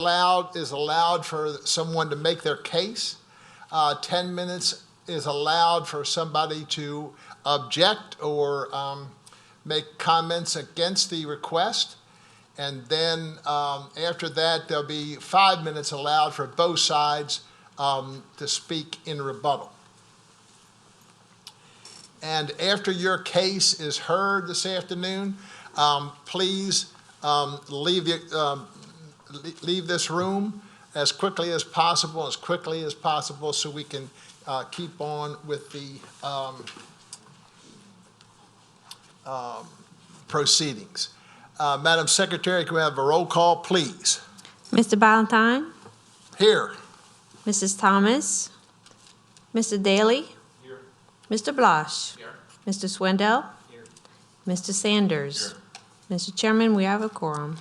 is allowed for someone to make their case. 10 minutes is allowed for somebody to object or make comments against the request. And then after that, there'll be 5 minutes allowed for both sides to speak in rebuttal. And after your case is heard this afternoon, please leave this room as quickly as possible, so we can keep on with the proceedings. Madam Secretary, can we have a roll call, please? Mr. Ballantyne? Here. Mrs. Thomas? Mr. Daly? Here. Mr. Blosh? Here. Mr. Swindell? Here. Mr. Sanders? Here. Mr. Chairman, we have a quorum.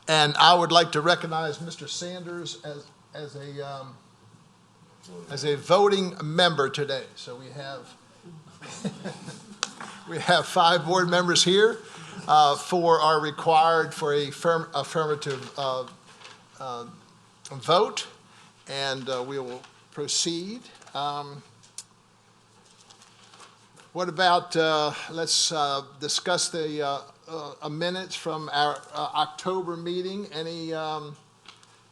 And I would like to recognize Mr. Sanders as a voting member today. So we have 5 board members here. 4 are required for a affirmative vote, and we will proceed. What about, let's discuss the minutes from our October meeting. Any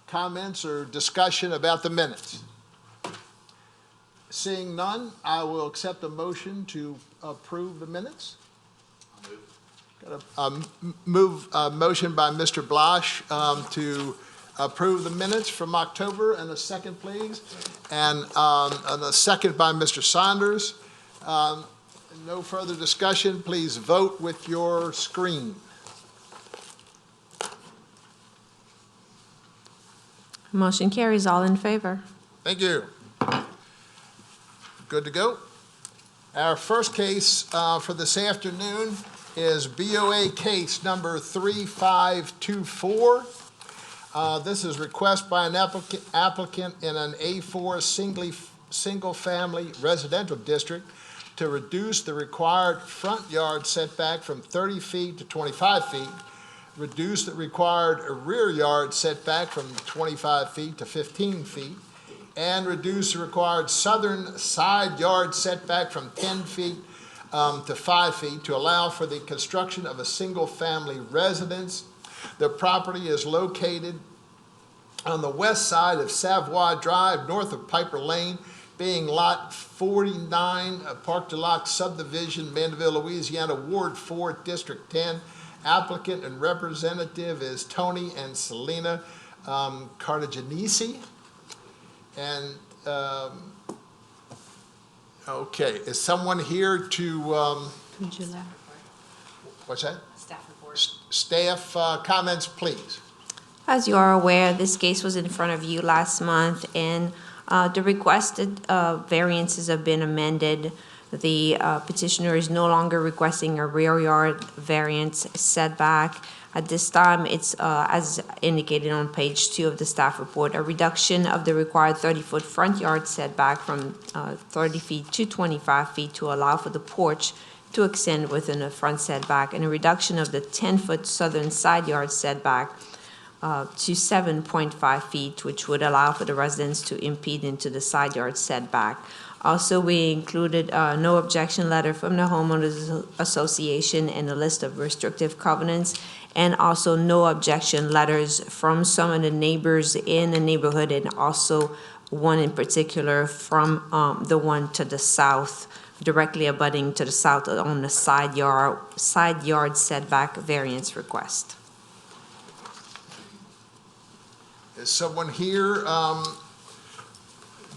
comments or discussion about the minutes? Seeing none, I will accept a motion to approve the minutes. Got a motion by Mr. Blosh to approve the minutes from October, and a second, please. And a second by Mr. Saunders. No further discussion. Please vote with your screen. Motion carries. All in favor. Thank you. Good to go. Our first case for this afternoon is BOA case number 3524. This is request by an applicant in an A4 single-family residential district to reduce the required front yard setback from 30 feet to 25 feet, reduce the required rear yard setback from 25 feet to 15 feet, and reduce the required southern side yard setback from 10 feet to 5 feet to allow for the construction of a single-family residence. The property is located on the west side of Savoy Drive, north of Piper Lane, being Lot 49, Park de Lac subdivision, Mandeville, Louisiana, Ward 4, District 10. Applicant and representative is Tony and Selena Cartaginesi. And okay, is someone here to, what's that? Staff report. Staff comments, please. As you are aware, this case was in front of you last month, and the requested variances have been amended. The petitioner is no longer requesting a rear yard variance setback. At this time, it's, as indicated on page 2 of the staff report, a reduction of the required 30-foot front yard setback from 30 feet to 25 feet to allow for the porch to extend within the front setback, and a reduction of the 10-foot southern side yard setback to 7.5 feet, which would allow for the residents to impede into the side yard setback. Also, we included a no objection letter from the homeowners association and a list of restrictive covenants, and also no objection letters from some of the neighbors in the neighborhood, and also one in particular from the one to the south, directly abutting to the south on the side yard setback variance request. Is someone here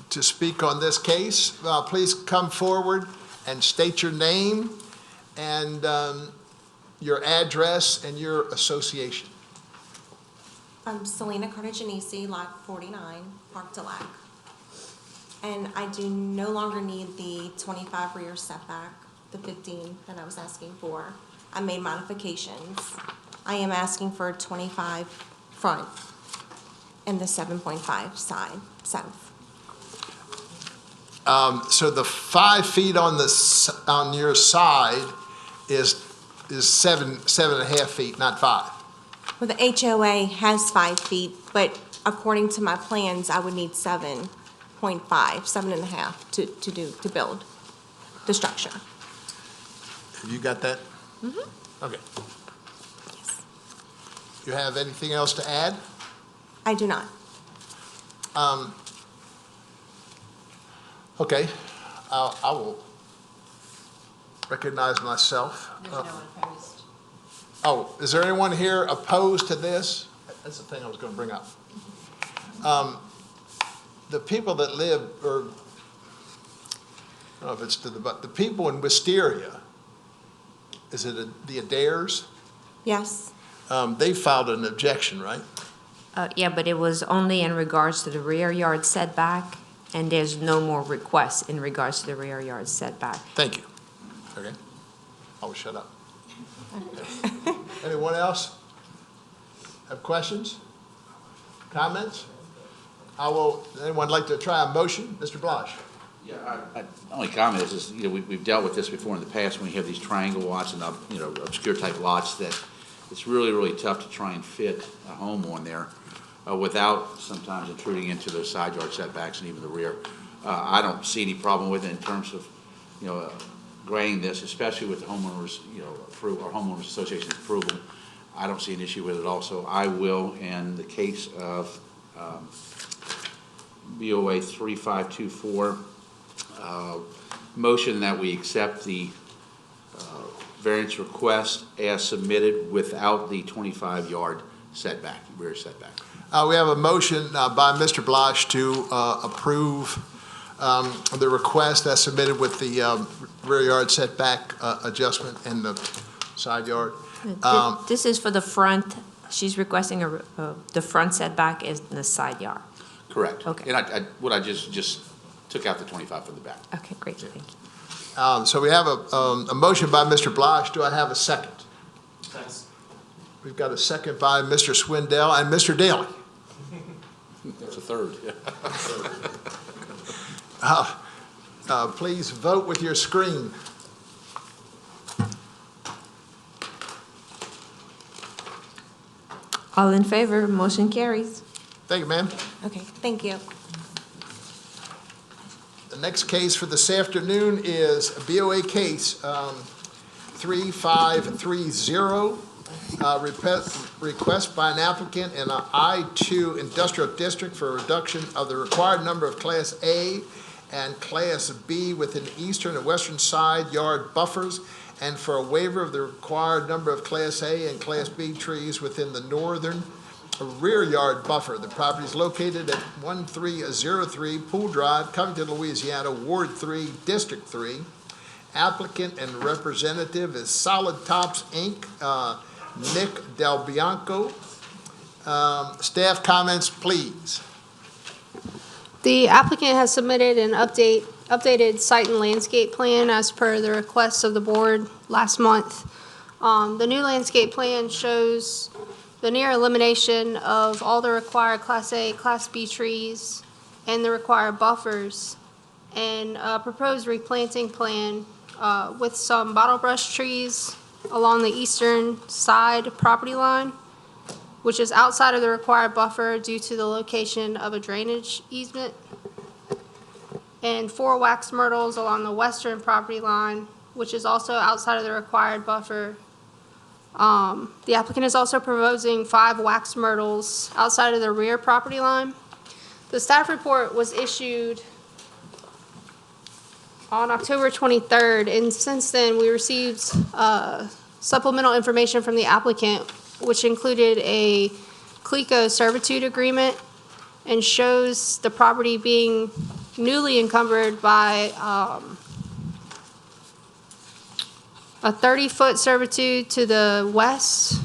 to speak on this case? Please come forward and state your name and your address and your association. I'm Selena Cartaginesi, lot 49, Park de Lac. And I do no longer need the 25 rear setback, the 15 that I was asking for. I made modifications. I am asking for 25 front and the 7.5 side, south. So the 5 feet on your side is 7.5 feet, not 5. Well, the HOA has 5 feet, but according to my plans, I would need 7.5, 7.5 to build the structure. Have you got that? Okay. Yes. You have anything else to add? I do not. Okay, I will recognize myself. There's no one opposed. Oh, is there anyone here opposed to this? That's the thing I was going to bring up. The people that live, or, I don't know if it's to the, but the people in Wisteria, is it the Adaires? Yes. They filed an objection, right? Yeah, but it was only in regards to the rear yard setback, and there's no more requests in regards to the rear yard setback. Thank you. Okay, I will shut up. Anyone else have questions? Comments? Anyone like to try a motion? Mr. Blush? Yeah, only comment is, you know, we've dealt with this before in the past when we have these triangle lots and, you know, obscure type lots that it's really, really tough to try and fit a home on there without sometimes intruding into those side yard setbacks and even the rear. I don't see any problem with it in terms of, you know, granting this, especially with the homeowners, you know, or homeowners association's approval. I don't see an issue with it also. I will, in the case of BOA 3524, motion that we accept the variance request as submitted without the 25-yard setback, rear setback. We have a motion by Mr. Blush to approve the request as submitted with the rear yard setback adjustment and the side yard. This is for the front, she's requesting the front setback is in the side yard. Correct. Okay. And I just took out the 25 from the back. Okay, great, thank you. So we have a motion by Mr. Blush. Do I have a second? Thanks. We've got a second by Mr. Swindell and Mr. Daly. That's a third. Please vote with your screen. All in favor, motion carries. Thank you, ma'am. Okay, thank you. The next case for this afternoon is BOA case 3530, request by an applicant in an I-2 industrial district for a reduction of the required number of Class A and Class B within eastern and western side yard buffers, and for a waiver of the required number of Class A and Class B trees within the northern rear yard buffer. The property is located at 1303 Pool Drive, Covington, Louisiana, Ward 3, District 3. Applicant and representative is Solid Tops, Inc., Nick Del Bianco. Staff comments, please. The applicant has submitted an updated site and landscape plan as per the request of the board last month. The new landscape plan shows the near elimination of all the required Class A, Class B trees and the required buffers, and a proposed replanting plan with some bottle brush trees along the eastern side property line, which is outside of the required buffer due to the location of a drainage easement, and 4 wax myrtles along the western property line, which is also outside of the required buffer. The applicant is also proposing 5 wax myrtles outside of the rear property line. The staff report was issued on October 23rd, and since then, we received supplemental information from the applicant, which included a CLECO servitude agreement and shows the property being newly encumbered by a 30-foot servitude to the west,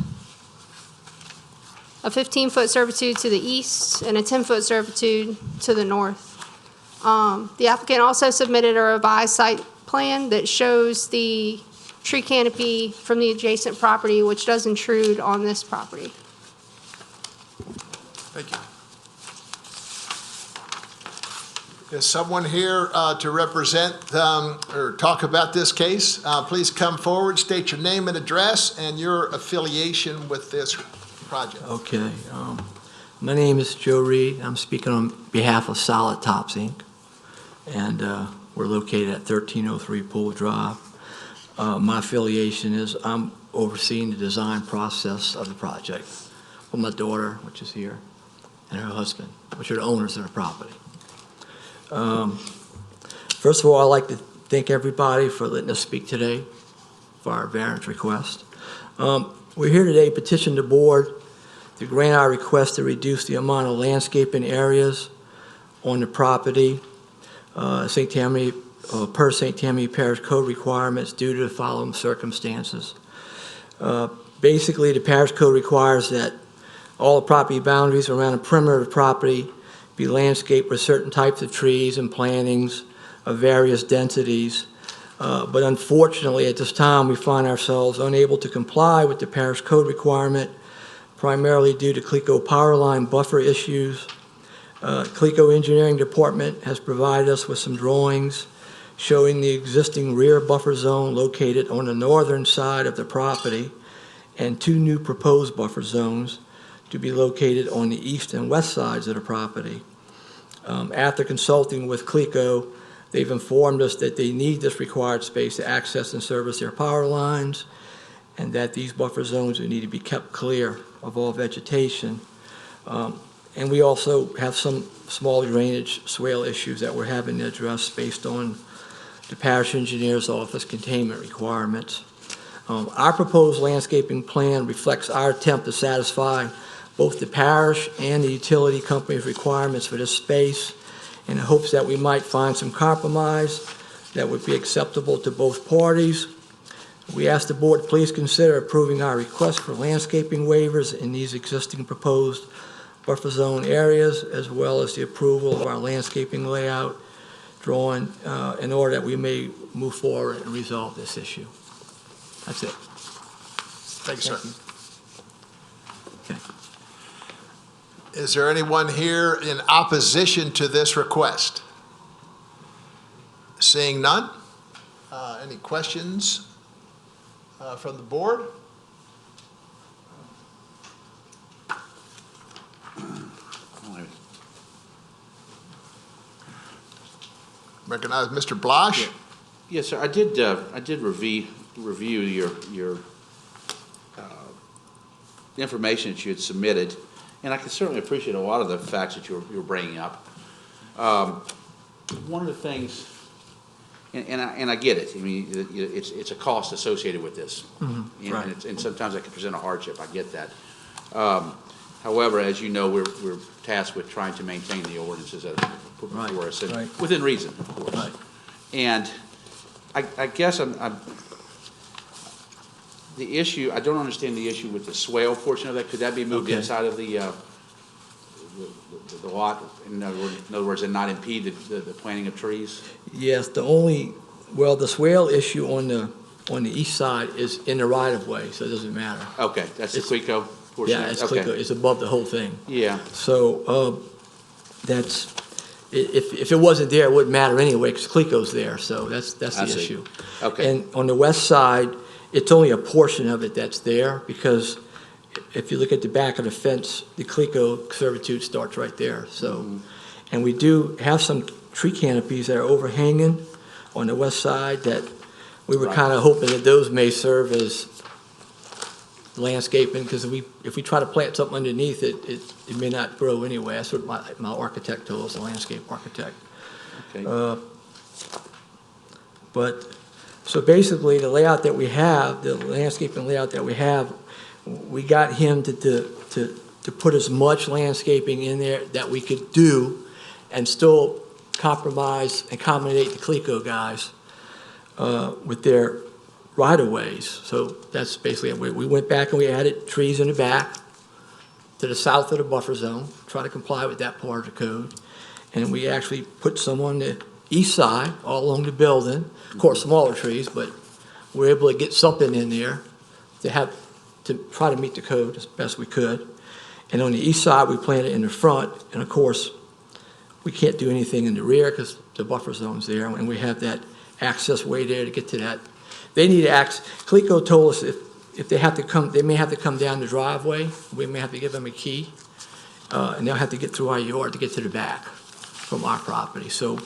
a 15-foot servitude to the east, and a 10-foot servitude to the north. The applicant also submitted a revised site plan that shows the tree canopy from the adjacent property, which does intrude on this property. Thank you. Is someone here to represent or talk about this case? Please come forward, state your name and address and your affiliation with this project. Okay. My name is Joe Reed. I'm speaking on behalf of Solid Tops, Inc. And we're located at 1303 Pool Drive. My affiliation is I'm overseeing the design process of the project with my daughter, which is here, and her husband, which are the owners of the property. First of all, I'd like to thank everybody for letting us speak today for our variance request. We're here today petition the board to grant our request to reduce the amount of landscaping areas on the property, St. Tammany, per St. Tammany Parish Code requirements due to the following circumstances. Basically, the Parish Code requires that all the property boundaries around the perimeter of the property be landscaped with certain types of trees and plantings of various densities. But unfortunately, at this time, we find ourselves unable to comply with the Parish Code requirement, primarily due to CLECO power line buffer issues. CLECO Engineering Department has provided us with some drawings showing the existing rear buffer zone located on the northern side of the property and 2 new proposed buffer zones to be located on the east and west sides of the property. After consulting with CLECO, they've informed us that they need this required space to access and service their power lines, and that these buffer zones would need to be kept clear of all vegetation. And we also have some small drainage swale issues that we're having to address based on the parish engineer's office containment requirements. Our proposed landscaping plan reflects our attempt to satisfy both the parish and the utility company's requirements for this space, in hopes that we might find some compromise that would be acceptable to both parties. We ask the board to please consider approving our request for landscaping waivers in these existing proposed buffer zone areas, as well as the approval of our landscaping layout drawing in order that we may move forward and resolve this issue. That's it. Thanks, sir. Thank you. Okay. Is there anyone here in opposition to this request? Seeing none? Any questions from the board? Recognize Mr. Blosh? Yes, sir. I did review your information that you had submitted, and I can certainly appreciate a lot of the facts that you were bringing up. One of the things, and I get it. I mean, it's a cost associated with this, Right. and sometimes that can present a hardship. I get that. However, as you know, we're tasked with trying to maintain the ordinances that are put before us, and right. within reason, of course. Right. And I guess the issue, I don't understand the issue with the swale portion of that. Could that be moved Okay. inside of the lot? In other words, and not impede the planting of trees? Yes, the swale issue on the east side is in the right-of-way, so it doesn't matter. Okay, that's the It's- CLECO portion? Yeah, it's Okay. CLECO, it's above the whole thing. Yeah, So, if it wasn't there, it wouldn't matter anyway, because CLECO's there, so that's the I see. issue. okay, And on the west side, it's only a portion of it that's there, because if you look at the back of the fence, the CLECO servitude starts right there, so. And we do have some tree canopies that are overhanging on the west side that we were Right. kind of hoping that those may serve as landscaping, because if we try to plant something underneath it, it may not grow anyway. That's what my architect told us, the landscape architect. okay. But, so basically, the layout that we have, the landscaping layout that we have, we got him to put as much landscaping in there that we could do and still compromise, accommodate the CLECO guys with their right-of-ways. So that's basically it. We went back and we added trees in the back to the south of the buffer zone, try to comply with that part of the code. And we actually put some on the east side, all along the building. Of course, smaller trees, but we're able to get something in there to try to meet the code as best we could. And on the east side, we planted in the front, and of course, we can't do anything in the rear because the buffer zone's there, and we have that access way there to get to that. They need to access. CLECO told us if they have to come, they may have to come down the driveway. We may have to give them a key and they'll have to get through our yard to get to the back from our property. So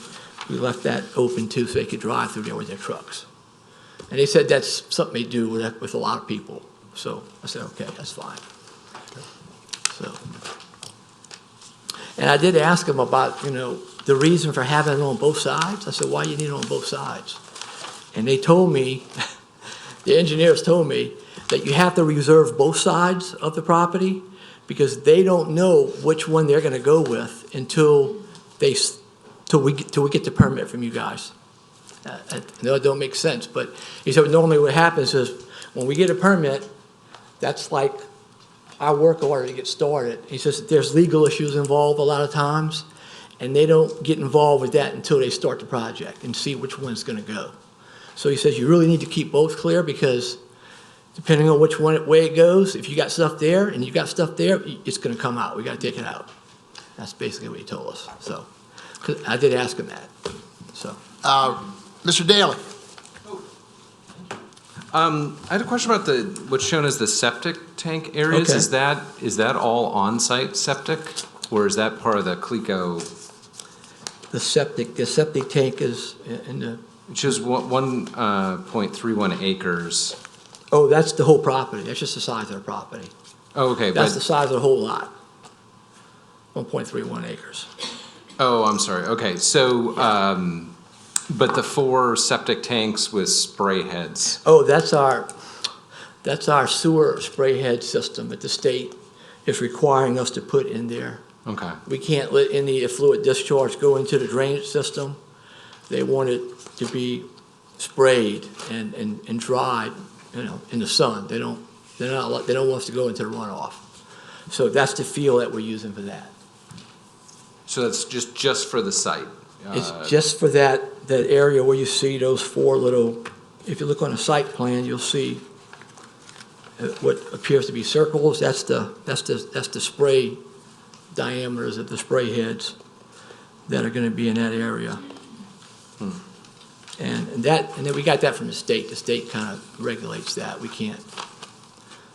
we left that open too, so they could drive through there with their trucks. And they said that's something they do with a lot of people. So I said, okay, that's fine. So, and I did ask them about, the reason for having it on both sides. I said, why you need it on both sides? And they told me, the engineers told me, that you have to reserve both sides of the property because they don't know which one they're gonna go with until we get the permit from you guys. I know it don't make sense, but he said normally what happens is when we get a permit, that's like our work order to get started. He says that there's legal issues involved a lot of times, and they don't get involved with that until they start the project and see which one's gonna go. So he says you really need to keep both clear because depending on which way it goes, if you got stuff there and you got stuff there, it's gonna come out. We gotta take it out. That's basically what he told us, so. 'Cause I did ask him that, so. Mr. Daly? I had a question about what's shown as the septic tank areas. Okay. Is that all on-site septic, or is that part of the CLECO? The septic tank is in the, It shows 1.31 acres. oh, that's the whole property. That's just the size of the property. Oh, okay, That's the but, size of the whole lot. 1.31 acres. oh, I'm sorry, okay, so, but the 4 septic tanks with spray heads. Oh, that's our sewer spray head system that the state is requiring us to put in there. Okay, We can't let any effluent discharge go into the drainage system. They want it to be sprayed and dried, in the sun. They don't want us to go into the runoff. So that's the fuel that we're using for that. so that's just for the site? It's just for that area where you see those 4 little, if you look on the site plan, you'll see what appears to be circles. That's the spray diameters of the spray heads that are gonna be in that area. And then we got that from the state. The state kind of regulates that. We can't,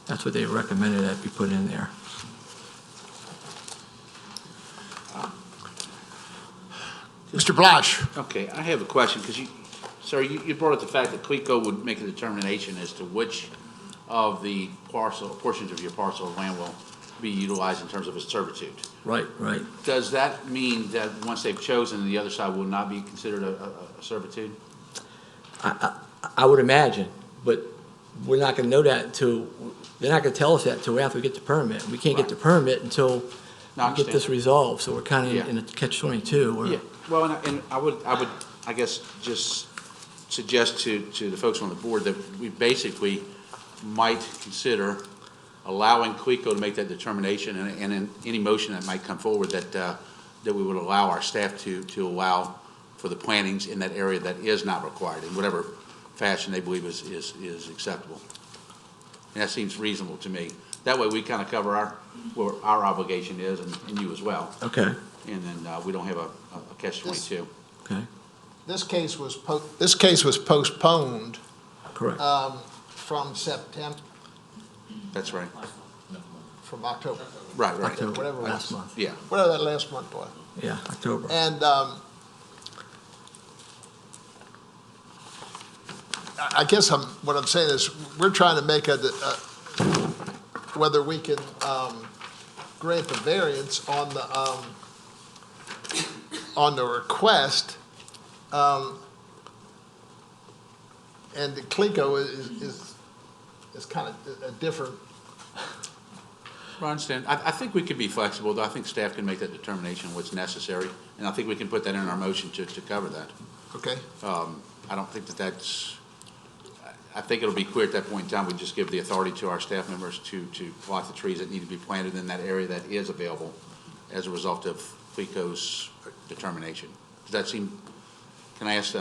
that's what they recommended that we put in there. Mr. Blash? Okay, I have a question, because you brought up the fact that CLECO would make a determination as to which of the portions of your parcel of land will be utilized in terms of its servitude. Right. Does that mean that once they've chosen, the other side will not be considered a servitude? I would imagine, but we're not gonna know that until, they're not gonna tell us that until after we get the permit. We can't get the permit until No, I we get this understand. resolved, so we're kind Yeah. of in a catch-22. Yeah, well, and I would, I guess, just suggest to the folks on the board that we basically might consider allowing CLECO to make that determination, and in any motion that might come forward, that we would allow our staff to allow for the plantings in that area that is not required, in whatever fashion they believe is acceptable. And that seems reasonable to me. That way, we kind of cover where our obligation is, and you as well. Okay, And then we don't have a catch-22. okay, This case was postponed correct. from September, That's right. from October, Right. October, whatever it last was. month. Yeah. whatever that last month was. Yeah, October. And I guess what I'm saying is, we're trying to make whether we can grant the variance on the request, and the CLECO is kind of a different. Well, I understand. I think we could be flexible, though. I think staff can make that determination what's necessary, and I think we can put that in our motion to cover that. Okay. I don't think I think it'll be clear at that point in time, we just give the authority to our staff members to plant the trees that need to be planted in that area that is available as a result of CLECO's determination. Does that seem, can I ask,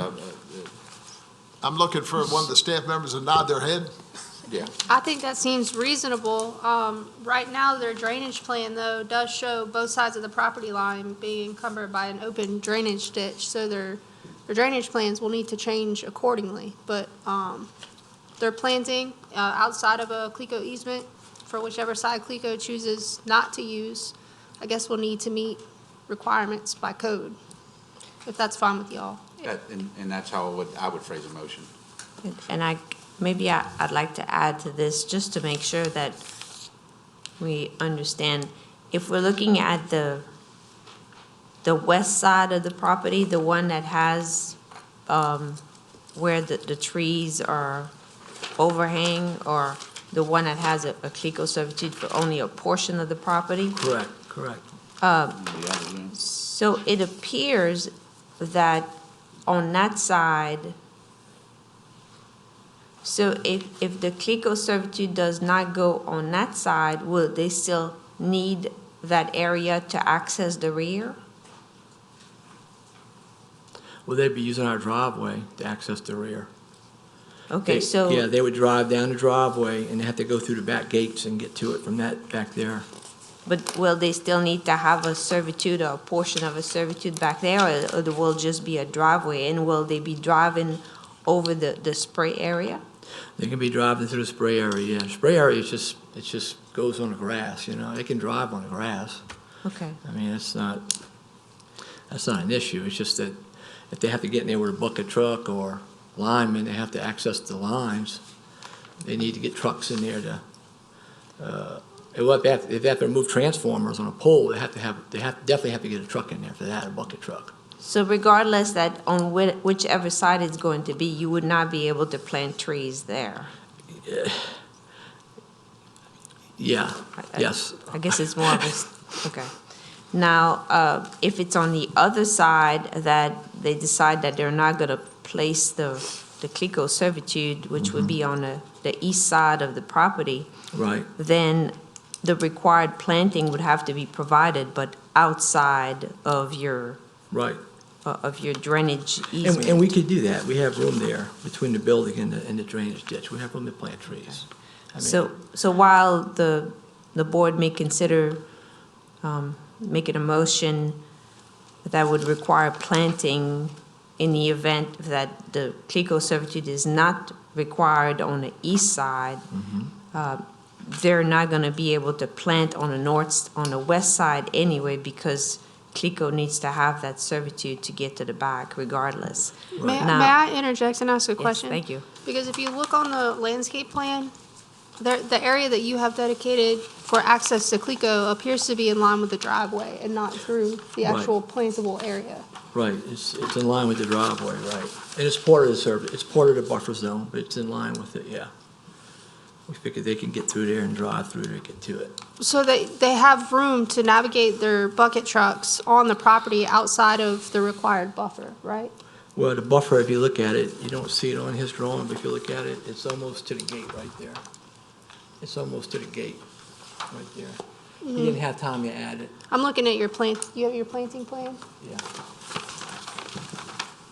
I'm looking for one of the staff members to nod their head. yeah, I think that seems reasonable. Right now, their drainage plan, though, does show both sides of the property line being encumbered by an open drainage ditch, so their drainage plans will need to change accordingly. But they're planting outside of a CLECO easement for whichever side CLECO chooses not to use. I guess will need to meet requirements by code, if that's fine with y'all. And that's how I would phrase a motion. And I'd like to add to this, just to make sure that we understand. If we're looking at the west side of the property, the one that has, where the trees are overhang, or the one that has a CLECO servitude for only a portion of the property? Correct, correct. So it appears that on that side, so if the CLECO servitude does not go on that side, will they still need that area to access the rear? Will they be using our driveway to access the rear? Okay, Yeah, so, they would drive down the driveway and they have to go through the back gates and get to it from that back there. but will they still need to have a servitude or a portion of a servitude back there, or there will just be a driveway? And will they be driving over the spray area? They can be driving through the spray area, yeah. Spray area is just, it just goes on the grass, you know, they can drive on the grass. Okay. I mean, that's not an issue, it's just that if they have to get in there with a bucket truck or linemen, they have to access the lines, they need to get trucks in there to, if they have to remove transformers on a pole, they definitely have to get a truck in there for that, a bucket truck. So regardless that on whichever side it's going to be, you would not be able to plant trees there? Yeah, yes. I guess it's more of a, okay. Now, if it's on the other side that they decide that they're not gonna place the CLECO servitude, which would be on the east side of the property, Right, then the required planting would have to be provided, but outside of your right. drainage easement. And we could do that, we have room there between the building and the drainage ditch, we have room to plant trees. I mean, So while the board may consider making a motion that would require planting in the event that the CLECO servitude is not required on the east side, they're not going to be able to plant on the west side anyway, because CLECO needs to have that servitude to get to the back regardless. May Now- I interject and ask a Yes, question? thank you. Because if you look on the landscape plan, the area that you have dedicated for access to CLECO appears to be in line with the driveway and not through the Right. actual plantable area. Right, it's in line with the driveway, right. And it's part of it's part of the buffer zone, but it's in line with it, yeah. We figured they can get through there and drive through to get to it. So they have room to navigate their bucket trucks on the property outside of the required buffer, right? Well, the buffer, if you look at it, you don't see it on his drawing, but if you look at it, it's almost to the gate right there. It's almost to the gate, right there. He didn't have time to add it, I'm looking at your you have your planting plan? yeah.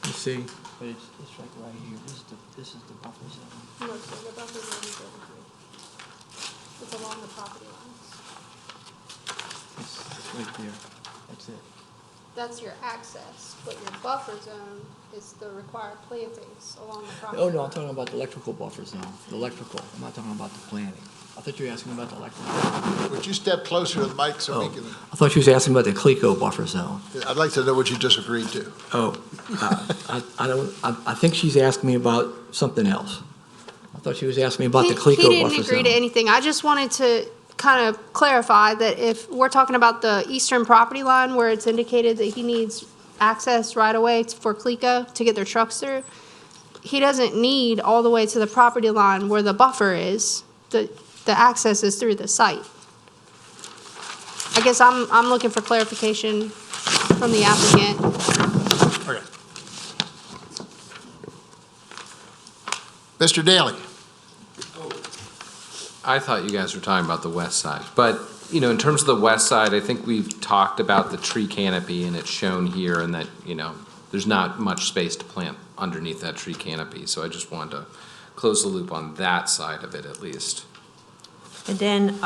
You see, but it's right here, this is the buffer zone. No, so the buffer zone is over here. It's along the property lines. It's right there, that's it. That's your access, but your buffer zone is the required plantings along the property. Oh, no, I'm talking about the electrical buffer zone, the electrical, I'm not talking about the planning. I thought you were asking about the electrical. Would you step closer to the mic so we Oh, can, I thought you was asking about the CLECO buffer zone. I'd like to know what you just agreed to. Oh, I think she's asking me about something else. I thought she was asking me about the CLECO buffer zone. He didn't agree to anything. I just wanted to kind of clarify that if we're talking about the eastern property line where it's indicated that he needs access right away for CLECO to get their trucks through, he doesn't need all the way to the property line where the buffer is. The access is through the site. I guess I'm looking for clarification from the applicant. Okay. Mr. Daly? I thought you guys were talking about the west side, but, you know, in terms of the west side, I think we've talked about the tree canopy, and it's shown here, and that, you know, there's not much space to plant underneath that tree canopy, so I just wanted to close the loop on that side of it at least. And then,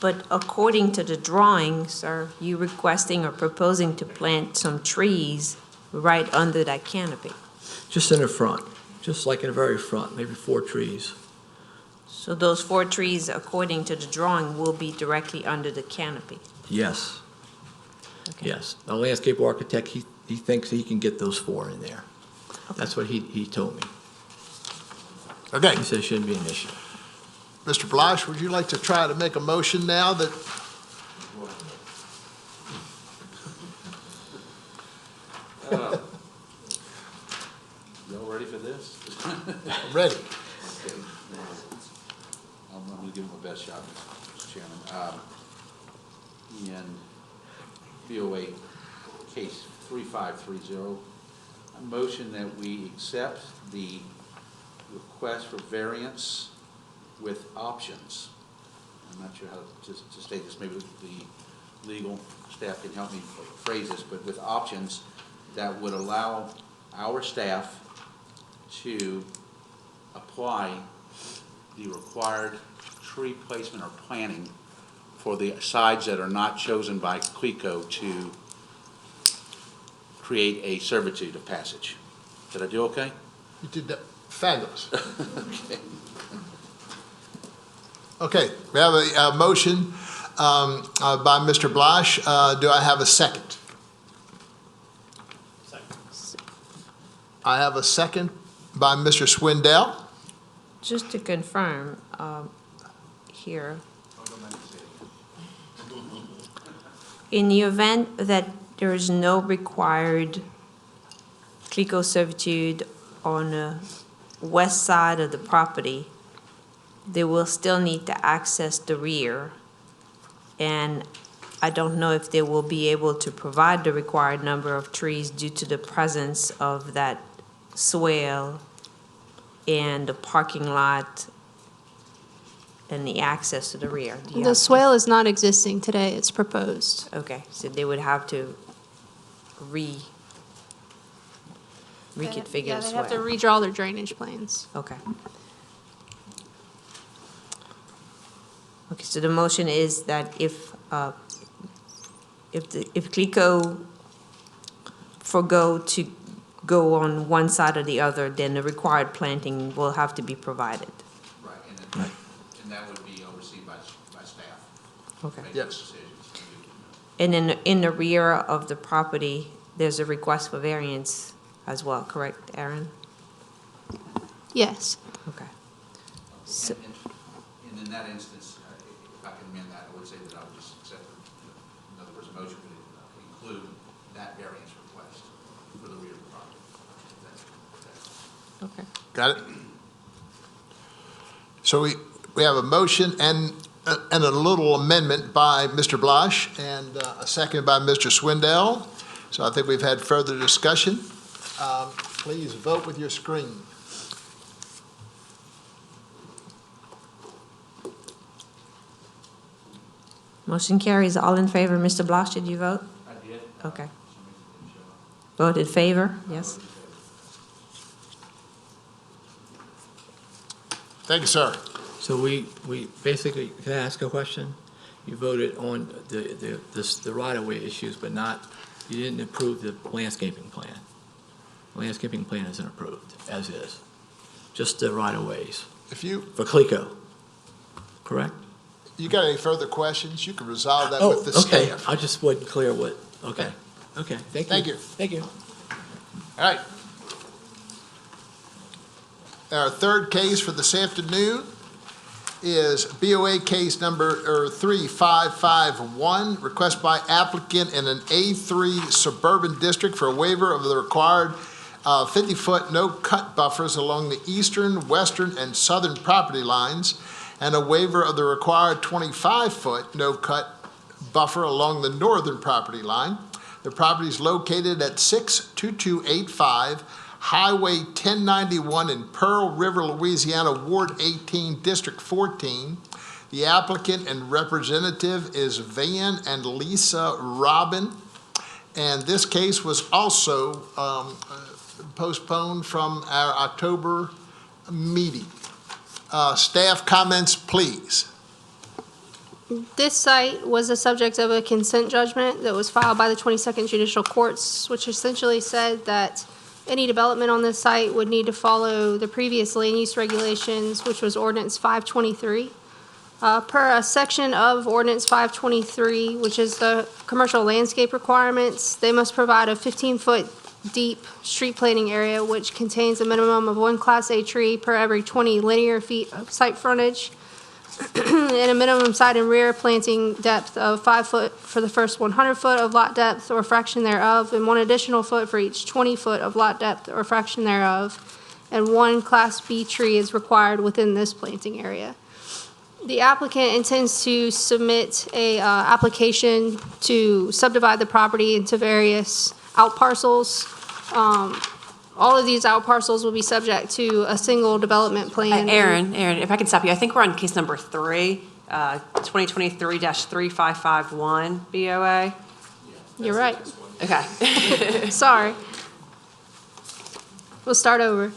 but according to the drawings, are you requesting or proposing to plant some trees right under that canopy? Just in the front, just like in the very front, maybe 4 trees. So those 4 trees, according to the drawing, will be directly under the canopy? Yes, Okay. Yes. The landscape architect, he thinks he can get those 4 in there. That's what he told me. Okay, He said it shouldn't be an issue. Mr. Blash, would you like to try to make a motion now that, Y'all ready for this? ready? Okay. I'm gonna give it my best shot, Mr. Chairman. In BOA case 3530, a motion that we accept the request for variance with options. I'm not sure how to state this, maybe the legal staff can help me phrase this, but with options that would allow our staff to apply the required tree placement or planting for the sides that are not chosen by CLECO to create a servitude of passage. Did I do okay? You did that, fabulous. Okay. Okay, we have a motion by Mr. Blash. Do I have a second? I have a second by Mr. Swindell. Just to confirm, here. In the event that there is no required CLECO servitude on the west side of the property, they will still need to access the rear. And I don't know if they will be able to provide the required number of trees due to the presence of that swale and the parking lot and the access to the rear. Do you The have- swale is not existing today, it's proposed. Okay, so they would have to reconfigure Yeah, the they have to swale. redraw their drainage plans. Okay. Okay, so the motion is that if CLECO forgo to go on one side or the other, then the required planting will have to be provided. Right, and that would be overseen by staff. Okay. Make Yes. those decisions. And then in the rear of the property, there's a request for variance as well, correct, Aaron? Yes. Okay. So- And in that instance, if I can amend that, I would say that I would just accept, in other words, a motion would include that variance request for the rear of the property. Okay. Got it? So we have a motion and a little amendment by Mr. Blash and a second by Mr. Swindell. So I think we've had further discussion. Please vote with your screen. Motion carries. All in favor. Mr. Bloch, did you vote? I did. Okay. Vote in favor, yes? Thank you, sir. So we basically, can I ask a question? You voted on the right-of-way issues, but not, you didn't approve the landscaping plan. Landscaping plan isn't approved, as is. Just the right-of-ways If you for CLECO, correct? got any further questions, you can resolve that Oh, with the okay. staff. I just wasn't clear what, okay. Okay, thank you. Thank you. Thank you. All right. Our third case for this afternoon is BOA case number 3551, request by applicant in an A3 suburban district for a waiver of the required 50-foot no-cut buffers along the eastern, western, and southern property lines, and a waiver of the required 25-foot no-cut buffer along the northern property line. The property is located at 62285 Highway 1091 in Pearl River, Louisiana, Ward 18, District 14. The applicant and representative is Van and Lisa Robin. And this case was also postponed from our October meeting. Staff comments, please. This site was the subject of a consent judgment that was filed by the 22nd Judicial Courts, which essentially said that any development on this site would need to follow the previous land use regulations, which was ordinance 523. Per a section of ordinance 523, which is the commercial landscape requirements, they must provide a 15-foot deep street planting area which contains a minimum of one Class A tree per every 20 linear feet of site frontage, and a minimum side and rear planting depth of 5 foot for the first 100 foot of lot depth or fraction thereof, and 1 additional foot for each 20 foot of lot depth or fraction thereof, and 1 Class B tree is required within this planting area. The applicant intends to submit a application to subdivide the property into various outparcels. All of these outparcels will be subject to a single development plan. Aaron, if I can stop you, I think we're on case number 3, 2023-3551 BOA. You're right. Okay. Sorry. We'll start over.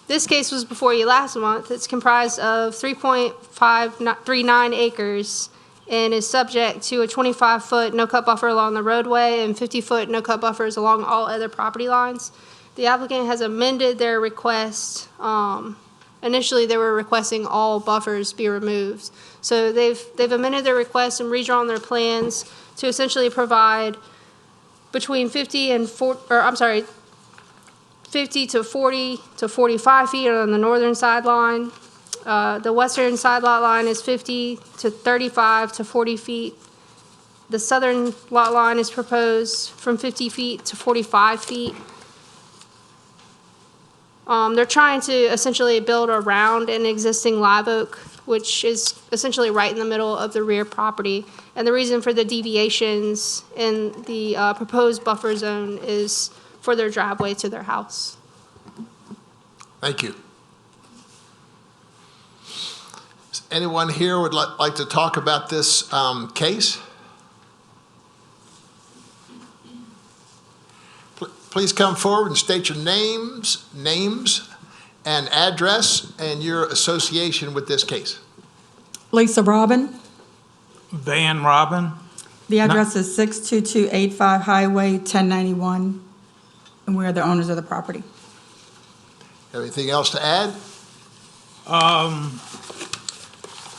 This case was before you last month. It's comprised of 3.539 acres and is subject to a 25-foot no-cut buffer along the roadway and 50-foot no-cut buffers along all other property lines. The applicant has amended their request. Initially, they were requesting all buffers be removed. So they've amended their request and redrawn their plans to essentially provide between 50 to 40 to 45 feet on the northern sideline. The western side lot line is 50 to 35 to 40 feet. The southern lot line is proposed from 50 feet to 45 feet. They're trying to essentially build around an existing live oak, which is essentially right in the middle of the rear property. And the reason for the deviations in the proposed buffer zone is for their driveway to their house. Thank you. Does anyone here would like to talk about this case? Please come forward and state your names and address and your association with this case. Lisa Robin. Van Robin. The address is 62285 Highway 1091, and we are the owners of the property. Anything else to add?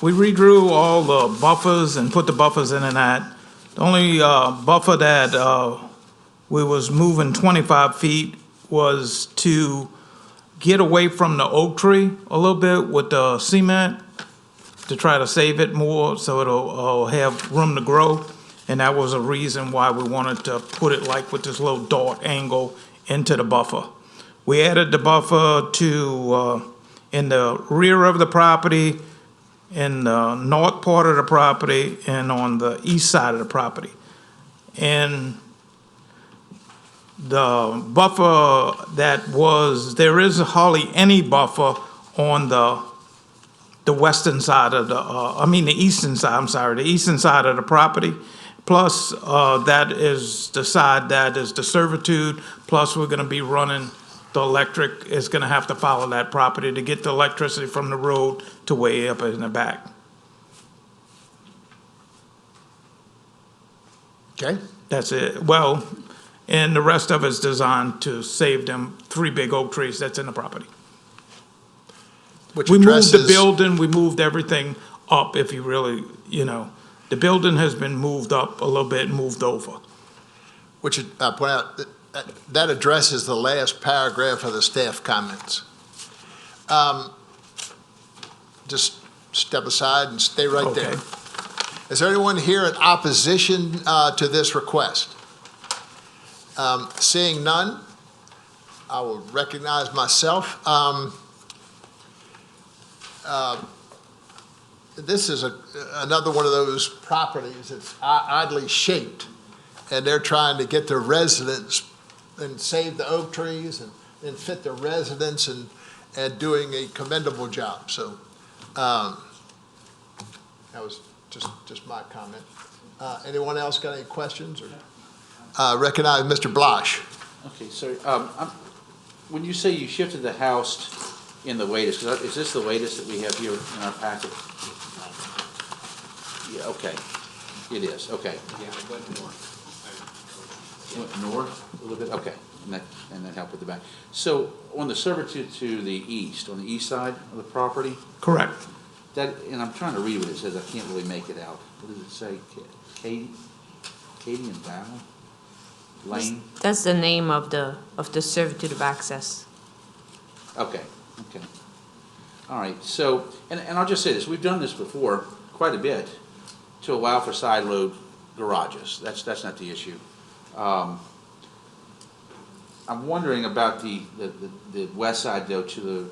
We redrew all the buffers and put the buffers in and that. The only buffer that we was moving 25 feet was to get away from the oak tree a little bit with the cement to try to save it more so it'll have room to grow. And that was a reason why we wanted to put it like with this little dart angle into the buffer. We added the buffer to in the rear of the property, in the north part of the property, and on the east side of the property. And the buffer there is hardly any buffer on the western side of the eastern side of the property. Plus, that is the side that is the servitude, plus we're gonna be running, the electric is gonna have to follow that property to get the electricity from the road to way up in the back. Okay. That's it. Well, and the rest of it's designed to save them 3 big oak trees that's in the property. Which We moved the addresses- building, we moved everything up, if you really, the building has been moved up a little bit, moved over. Which I point out, that addresses the last paragraph of the staff comments. Just step aside and stay right there. Okay. Is there anyone here in opposition to this request? Seeing none, I will recognize myself. This is another one of those properties that's oddly shaped, and they're trying to get their residents and save the oak trees and fit their residents and doing a commendable job. So that was just my comment. Anyone else got any questions? Or recognize Mr. Blosh. Okay, so when you say you shifted the house in the latest, is this the latest that we have here in our packet? Yeah, okay. It is, okay. Yeah, it went north. Went north a little bit, okay, and that helped with the back. So on the servitude to the east, on the east side of the property, Correct. that, and I'm trying to read what it says, I can't really make it out. What does it say? Katie and Val Lane? That's the name of the servitude of access. Okay. All right, so, and I'll just say this, we've done this before quite a bit to allow for side load garages. That's not the issue. I'm wondering about the west side though, to the,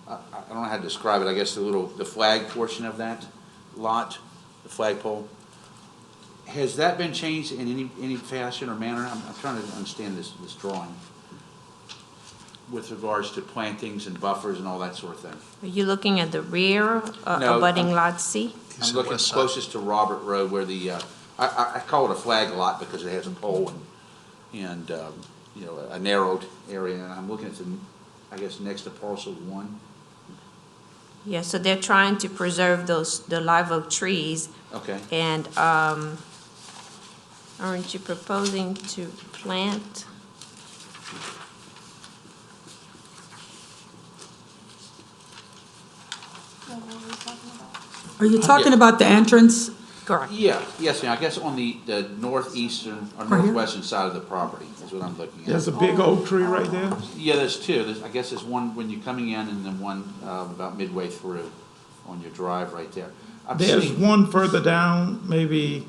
I don't know how to describe it, I guess the flag portion of that lot, the flagpole. Has that been changed in any fashion or manner? I'm trying to understand this drawing with regards to plantings and buffers and all that sort of thing. Are you looking at the rear, No, abutting lot C? I'm looking closest to Robert Road where the, I call it a flag lot because it has a pole and you know, a narrowed area. And I'm looking at I guess, next to parcel 1. Yeah, so they're trying to preserve the live oak trees. Okay. And aren't you proposing to plant? Are you talking about the entrance? Correct. Yeah, yes, ma'am. I guess on the northeastern or Right here? northwestern side of the property is what I'm looking at. There's a big oak tree right there. Yeah, there's two. I guess there's one when you're coming in and then one about midway through on your drive right there. I'm There's seeing- one further down, maybe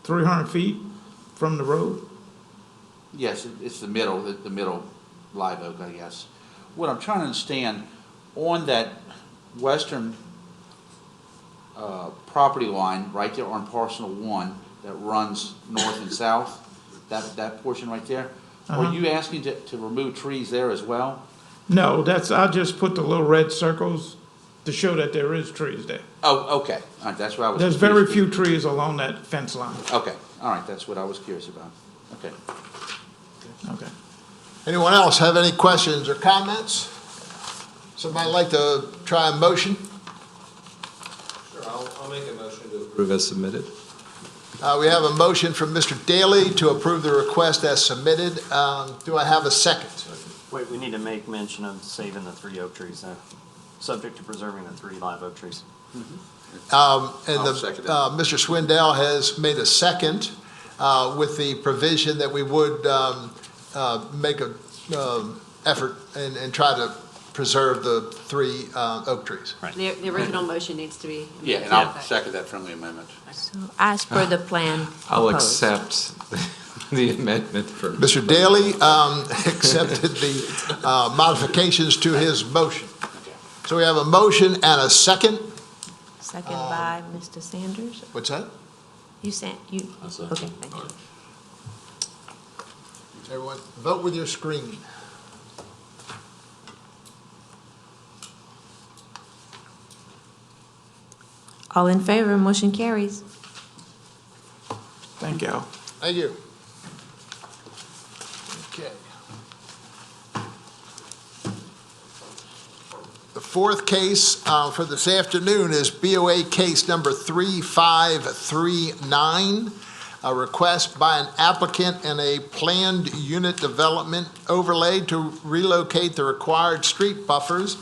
300 feet from the road. Yes, it's the middle live oak, I guess. What I'm trying to understand, on that western property line, right there on parcel 1, that runs north and south, that portion right there, are you asking to remove trees there as well? No, I just put the little red circles to show that there is trees there. Oh, okay. All right, that's what I was. There's very confused. few trees along that fence line. Okay, all right, that's what I was curious about. Okay. Okay. Anyone else have any questions or comments? Somebody like to try a motion? Sure, I'll make a motion to approve as submitted. We have a motion from Mr. Daly to approve the request as submitted. Do I have a second? Wait, we need to make mention of saving the 3 oak trees, though, subject to preserving the 3 live oak trees. And I'll second it. Mr. Swindell has made a second with the provision that we would make a effort and try to preserve the 3 oak trees. The original motion needs to be. Yeah, and I'll second that friendly amendment. So as per the plan I'll proposed. accept the amendment for. Mr. Daly accepted the modifications to his motion. So we have a motion and a second. Second by Mr. Sanders. What's that? You said, okay, thank you. Everyone, vote with your screen. All in favor, motion carries. Thank you. Thank you. Okay. The fourth case for this afternoon is BOA case number 3539, a request by an applicant in a planned unit development overlay to relocate the required street buffers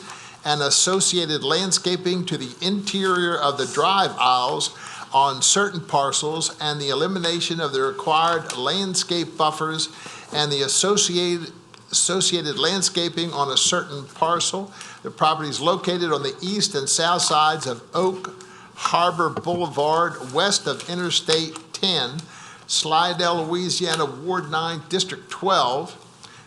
and associated landscaping to the interior of the drive aisles on certain parcels and the elimination of the required landscape buffers and the associated landscaping on a certain parcel. The property is located on the east and south sides of Oak Harbor Boulevard, west of Interstate 10, Slidell, Louisiana, Ward 9, District 12.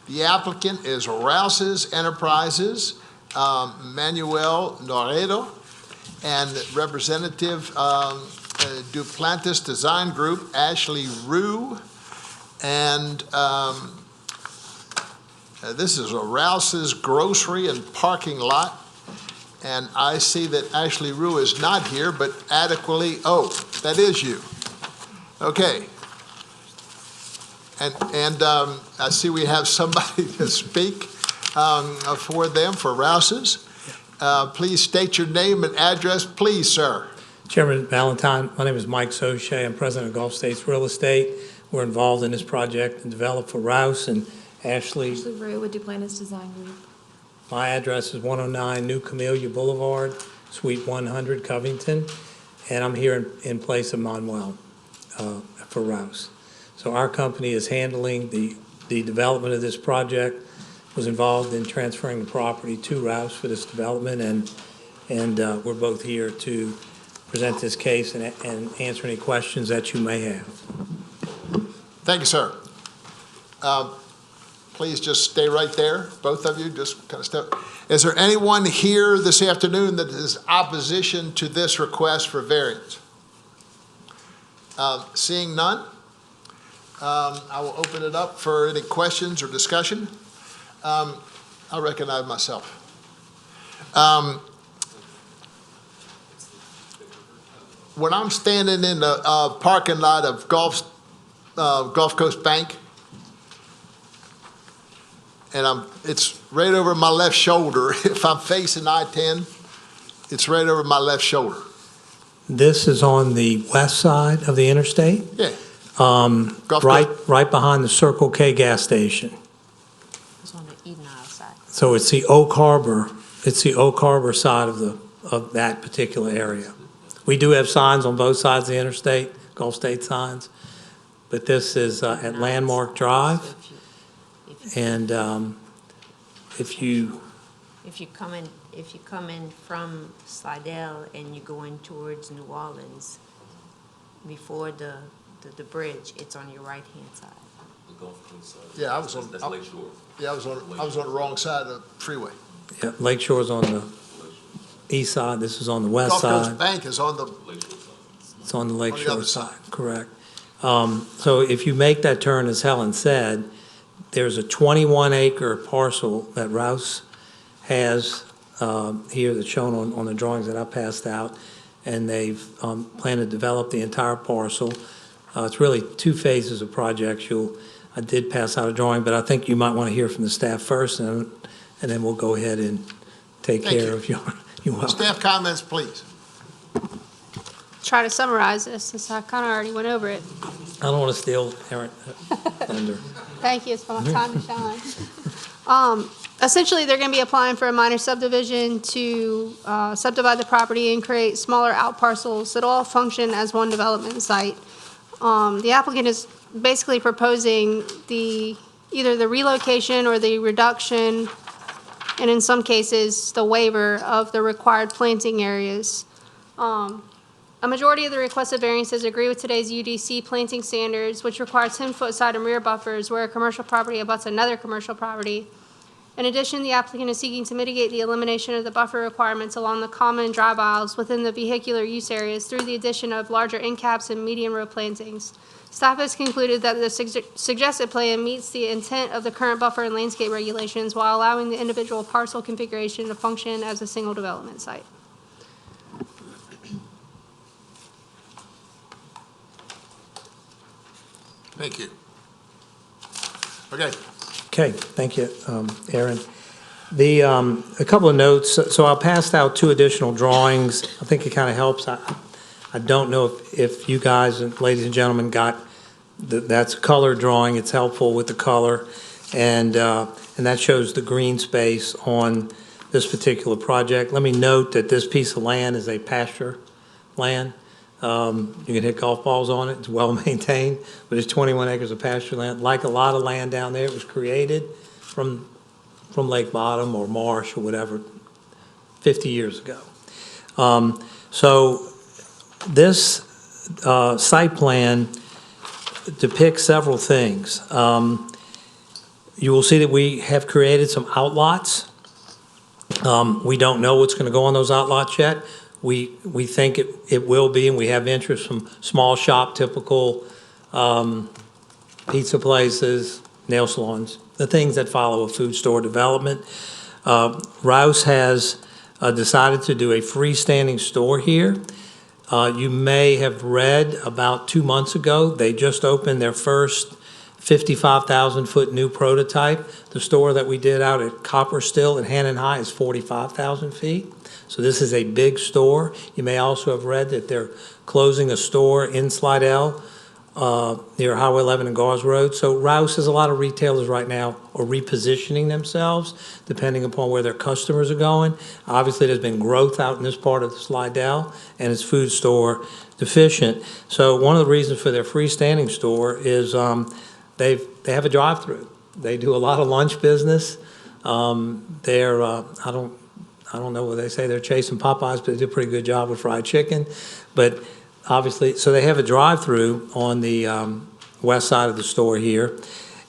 The applicant is Rouse's Enterprises, Manuel Noredo, and Representative Duplantis Design Group, Ashley Rue. And this is a Rouse's Grocery and Parking Lot. And I see that Ashley Rue is not here, but adequately, oh, that is you. Okay. And I see we have somebody to speak for them, for Rouse's. Please state your name and address, please, sir. Chairman Valentine, my name is Mike Soche. I'm president of Gulf States Real Estate. We're involved in this project and developed for Rouse and Ashley. Ashley Rue with Duplantis Design Group. My address is 109 New Camellia Boulevard, Suite 100, Covington, and I'm here in place of Manuel for Rouse. So our company is handling the development of this project, was involved in transferring the property to Rouse for this development, and we're both here to present this case and answer any questions that you may have. Thank you, sir. Please just stay right there, both of you, just kind of step. Is there anyone here this afternoon that is opposition to this request for variance? Seeing none, I will open it up for any questions or discussion. I recognize myself. When I'm standing in the parking lot of Gulf Coast Bank, and it's right over my left shoulder. If I'm facing I-10, it's right over my left shoulder. This is on the west side of the interstate, Yeah. Gulf right Coast. right behind the Circle K gas station. It's on the Eden Isle side. So it's the Oak Harbor. It's the Oak Harbor side of that particular area. We do have signs on both sides of the interstate, Gulf State signs, but this is at Landmark Drive. And if you come in from Slidell and you're going towards New Orleans, before the bridge, it's on your right-hand side. Yeah, I was on. That's Lakeshore. Yeah, I was on the wrong side of the freeway. yeah, Lakeshore's on the east side. This is on the west Gulf side. Coast Bank is on the. It's on the other Lakeshore side. side, correct. So if you make that turn, as Helen said, there's a 21-acre parcel that Rouse has here that's shown on the drawings that I passed out, and they've planned to develop the entire parcel. It's really two phases of projects. I did pass out a drawing, but I think you might want to hear from the staff first, and then we'll go ahead and take Thank care you. of your Staff comments, please. Try to summarize this since I kind of already went over it. I don't want to steal Aaron thunder. Thank you, it's my time to shine. Essentially, they're going to be applying for a minor subdivision to subdivide the property and create smaller outparcels that all function as one development site. The applicant is basically proposing either the relocation or the reduction, and in some cases, the waiver of the required planting areas. A majority of the requested variances agree with today's UDC planting standards, which require 10-foot side and rear buffers where a commercial property abuts another commercial property. In addition, the applicant is seeking to mitigate the elimination of the buffer requirements along the common drive aisles within the vehicular use areas through the addition of larger end caps and median row plantings. Staff has concluded that the suggested plan meets the intent of the current buffer and landscape regulations while allowing the individual parcel configuration to function as a single development site. Thank you. Okay. Okay, thank you, Aaron. A couple of notes, so I passed out two additional drawings. I think it kind of helps. I don't know if you guys, ladies and gentlemen, got, that's a color drawing. It's helpful with the color. And that shows the green space on this particular project. Let me note that this piece of land is a pasture land. You can hit golf balls on it. It's well maintained, but it's 21 acres of pasture land. Like a lot of land down there, it was created from Lake Bottom or marsh or whatever 50 years ago. So this site plan depicts several things. You will see that we have created some outlots. We don't know what's going to go on those outlots yet. We think it will be, and we have interest from small shop, typical pizza places, nail salons, the things that follow a food store development. Rouse has decided to do a freestanding store here. You may have read about 2 months ago, they just opened their first 55,000-foot new prototype. The store that we did out at Copper Still at Hannon High is 45,000 feet. So this is a big store. You may also have read that they're closing a store in Slidell near Highway 11 and Gauze Road. So Rouse has a lot of retailers right now are repositioning themselves depending upon where their customers are going. Obviously, there's been growth out in this part of Slidell, and it's food store deficient. So one of the reasons for their freestanding store is they have a drive-through. They do a lot of lunch business. They're I don't know what they say, they're chasing Popeyes, but they do a pretty good job with fried chicken. But obviously, so they have a drive-through on the west side of the store here.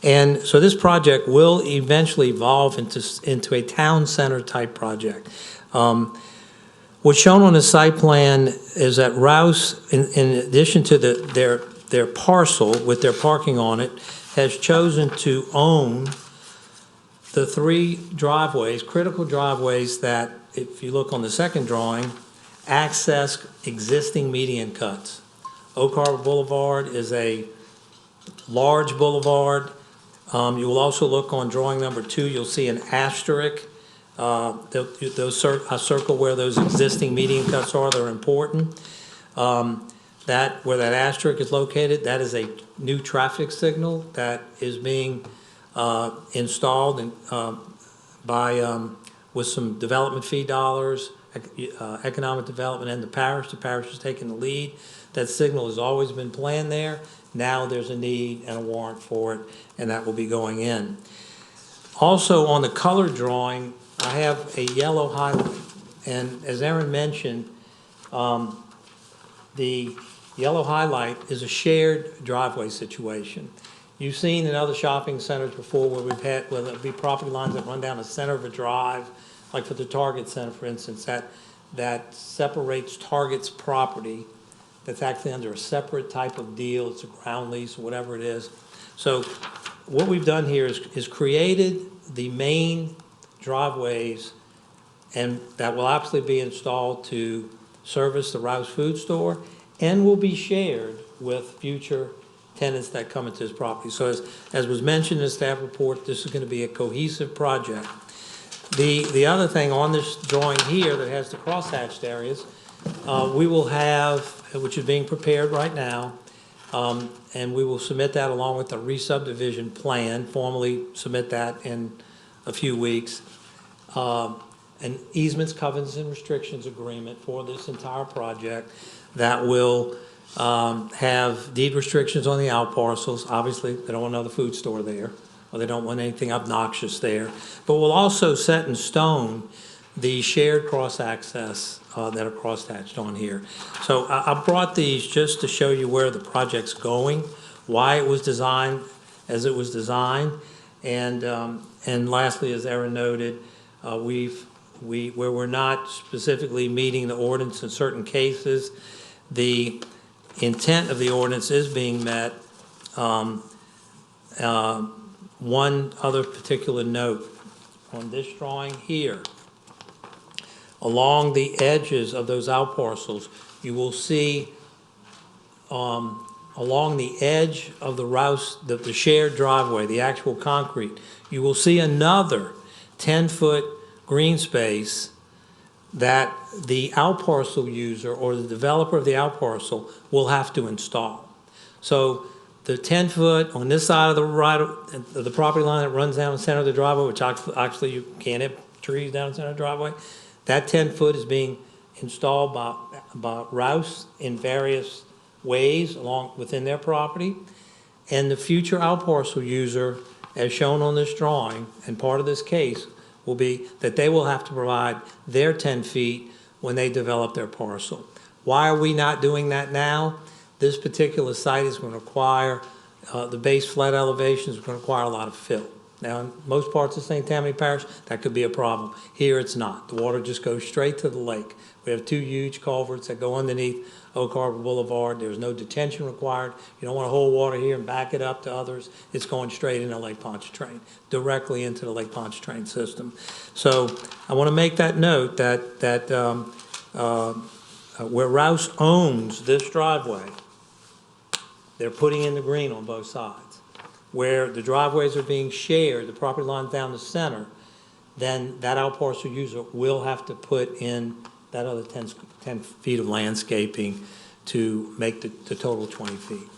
And so this project will eventually evolve into a town center type project. What's shown on the site plan is that Rouse, in addition to their parcel with their parking on it, has chosen to own the 3 driveways, critical driveways that, if you look on the second drawing, access existing median cuts. Oak Harbor Boulevard is a large boulevard. You will also look on drawing number 2, you'll see an asterisk. A circle where those existing median cuts are, they're important. Where that asterisk is located, that is a new traffic signal that is being installed with some development fee dollars, economic development, and the parish. The parish is taking the lead. That signal has always been planned there. Now there's a need and a warrant for it, and that will be going in. Also, on the color drawing, I have a yellow highlight. And as Aaron mentioned, the yellow highlight is a shared driveway situation. You've seen in other shopping centers before where there'll be property lines that run down the center of a drive, like for the Target Center, for instance, that separates Target's property that's actually under a separate type of deal. It's a ground lease or whatever it is. So what we've done here is created the main driveways, and that will absolutely be installed to service the Rouse Food Store and will be shared with future tenants that come into this property. So as was mentioned in the staff report, this is going to be a cohesive project. The other thing on this drawing here that has the cross-hatched areas, we will have, which is being prepared right now, and we will submit that along with the re-subdivision plan, formally submit that in a few weeks. An easements, covenants, and restrictions agreement for this entire project that will have deed restrictions on the out parcels. Obviously, they don't want another food store there, or they don't want anything obnoxious there. But we'll also set in stone the shared cross-access that are cross-hatched on here. So I brought these just to show you where the project's going, why it was designed as it was designed, and lastly, as Aaron noted, where we're not specifically meeting the ordinance in certain cases, the intent of the ordinance is being met. One other particular note on this drawing here, along the edges of those out parcels, you will see along the edge of the Rouse, the shared driveway, the actual concrete, you will see another 10-foot green space that the outparcel user or the developer of the outparcel will have to install. So the 10-foot on this side of the property line that runs down the center of the driveway, which actually you can't have trees down the center of the driveway, that 10-foot is being installed by Rouse in various ways within their property. And the future outparcel user, as shown on this drawing, and part of this case, will be that they will have to provide their 10 feet when they develop their parcel. Why are we not doing that now? This particular site is going to require, the base flood elevation is going to require a lot of fill. Now, in most parts of St. Tammany Parish, that could be a problem. Here, it's not. The water just goes straight to the lake. We have 2 huge culverts that go underneath Oak Harbor Boulevard. There's no detention required. You don't want to hold water here and back it up to others. It's going straight into Lake Pontchartrain, directly into the Lake Pontchartrain system. So I want to make that note that where Rouse owns this driveway, they're putting in the green on both sides. Where the driveways are being shared, the property line down the center, then that outparcel user will have to put in that other 10 feet of landscaping to make the total 20 feet.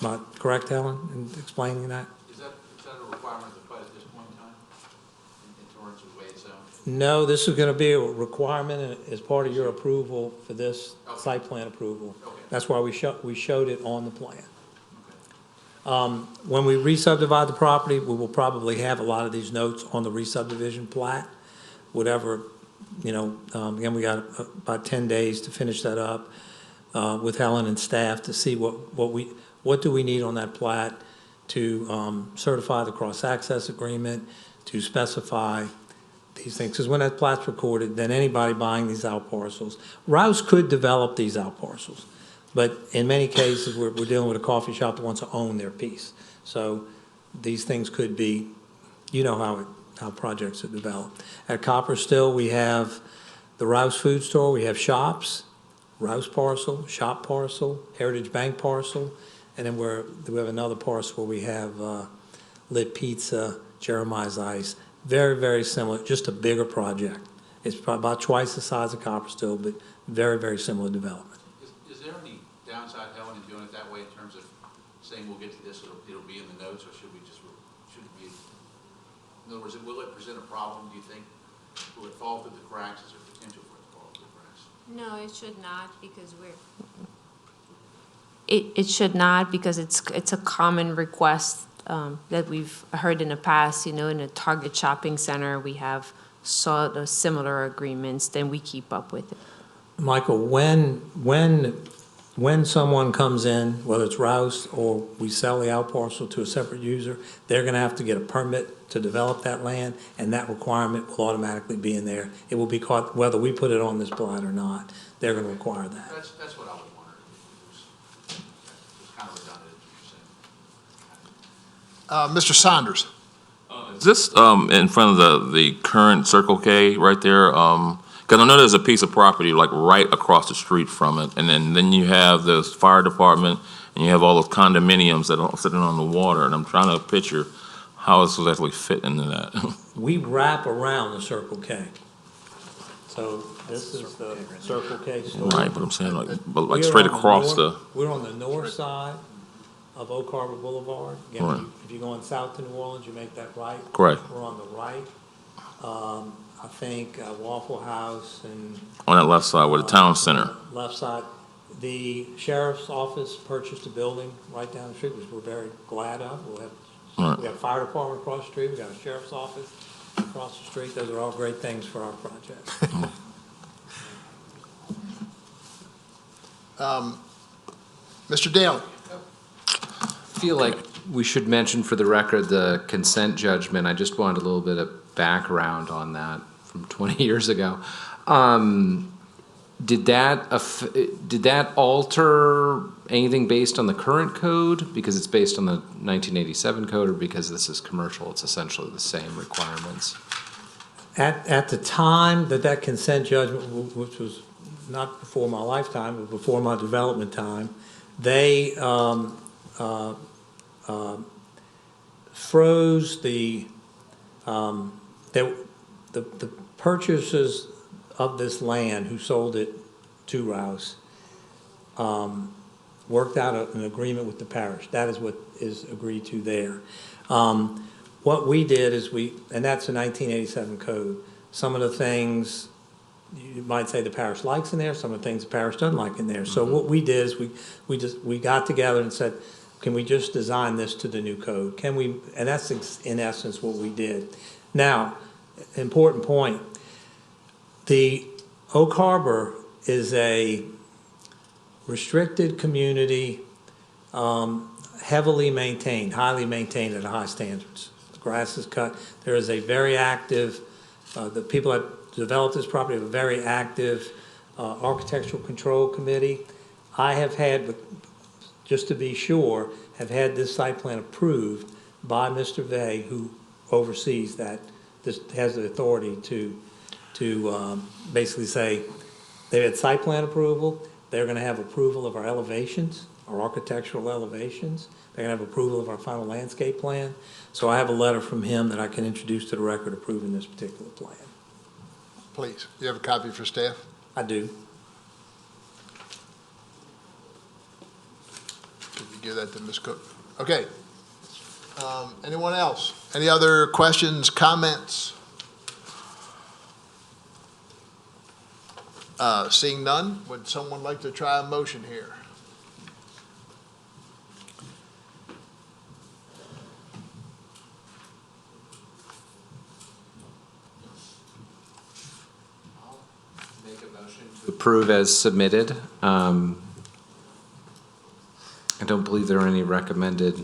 Am I correct, Helen, in explaining that? Is that a requirement of the PUD at this point in time, in terms of the way it's zoned? No, this is going to be a requirement as part of your approval for this site plan approval. Okay. That's why we showed it on the plan. When we re-subdivide the property, we will probably have a lot of these notes on the re-subdivision plat, whatever, again, we got about 10 days to finish that up with Helen and staff to see what do we need on that plat to certify the cross-access agreement, to specify these things. Because when that plat's recorded, then anybody buying these out parcels, Rouse could develop these out parcels. But in many cases, we're dealing with a coffee shop that wants to own their piece. So these things could be, how projects are developed. At Copper Still, we have the Rouse Food Store, we have shops, Rouse parcel, shop parcel, Heritage Bank parcel, and then we have another parcel where we have Lit Pizza, Jeremiah's Ice. Very, very similar, just a bigger project. It's about twice the size of Copper Still, but very, very similar development. Is there any downside, Helen, in doing it that way in terms of saying we'll get to this, it'll be in the notes, or should it be, in other words, will it present a problem, do you think? Will it fall through the cracks? Is there potential for it to fall through the cracks? No, it should not, because it should not, because it's a common request that we've heard in the past. In a Target shopping center, we have saw the similar agreements, then we keep up with it. Michael, when someone comes in, whether it's Rouse or we sell the out parcel to a separate user, they're going to have to get a permit to develop that land, and that requirement will automatically be in there. It will be caught, whether we put it on this plat or not, they're going to require that. That's what I would wonder. It's kind of redundant, as you're saying. Mr. Saunders? Is this in front of the current Circle K right there? Because I know there's a piece of property like right across the street from it, and then you have the fire department, and you have all those condominiums that are sitting on the water, and I'm trying to picture how it's exactly fit into that. We wrap around the Circle K. So this is the Circle K store. Right, but I'm saying but We're straight on the across north- We're on the north side of Oak Harbor Boulevard. Again, Right. if you're going south to New Orleans, you make that right. Correct. We're on the right. I think Waffle House and on that left side where the town center. left side. The sheriff's office purchased a building right down the street, which we're very glad of. Right. We got a fire department across the street, we got a sheriff's office across the street. Those are all great things for our project. Mr. Daly? I feel like we should mention for the record the consent judgment. I just wanted a little bit of background on that from 20 years ago. Did that alter anything based on the current code? Because it's based on the 1987 code, or because this is commercial, it's essentially the same requirements? At the time that consent judgment, which was not before my lifetime, but before my development time, they froze the purchasers of this land who sold it to Rouse, worked out an agreement with the parish. That is what is agreed to there. What we did is and that's a 1987 code. Some of the things you might say the parish likes in there, some of the things the parish doesn't like in there. So what we did is we got together and said, can we just design this to the new code? Can we? And that's in essence what we did. Now, important point, the Oak Harbor is a restricted community, heavily maintained, highly maintained at high standards. The grass is cut. There is a very active, the people that developed this property have a very active architectural control committee. I have had, just to be sure, have had this site plan approved by Mr. Vey, who oversees that, this has the authority to basically say, they had site plan approval, they're gonna have approval of our elevations, our architectural elevations, they're gonna have approval of our final landscape plan. So I have a letter from him that I can introduce to the record approving this particular plan. Please, you have a copy for staff? I do. Could you give that to Ms. Cook? Okay. Anyone else? Any other questions, comments? Seeing none, would someone like to try a motion here? Make a motion to approve as submitted. I don't believe there are any recommended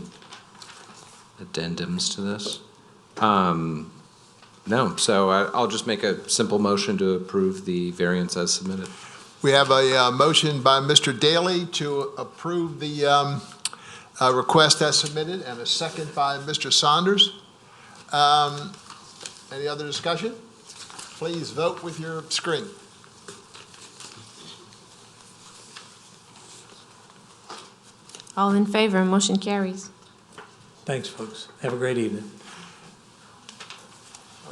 addendums to this. No, so I'll just make a simple motion to approve the variance as submitted. We have a motion by Mr. Daly to approve the request as submitted, and a second by Mr. Saunders. Any other discussion? Please vote with your screen. All in favor, motion carries. Thanks, folks. Have a great evening.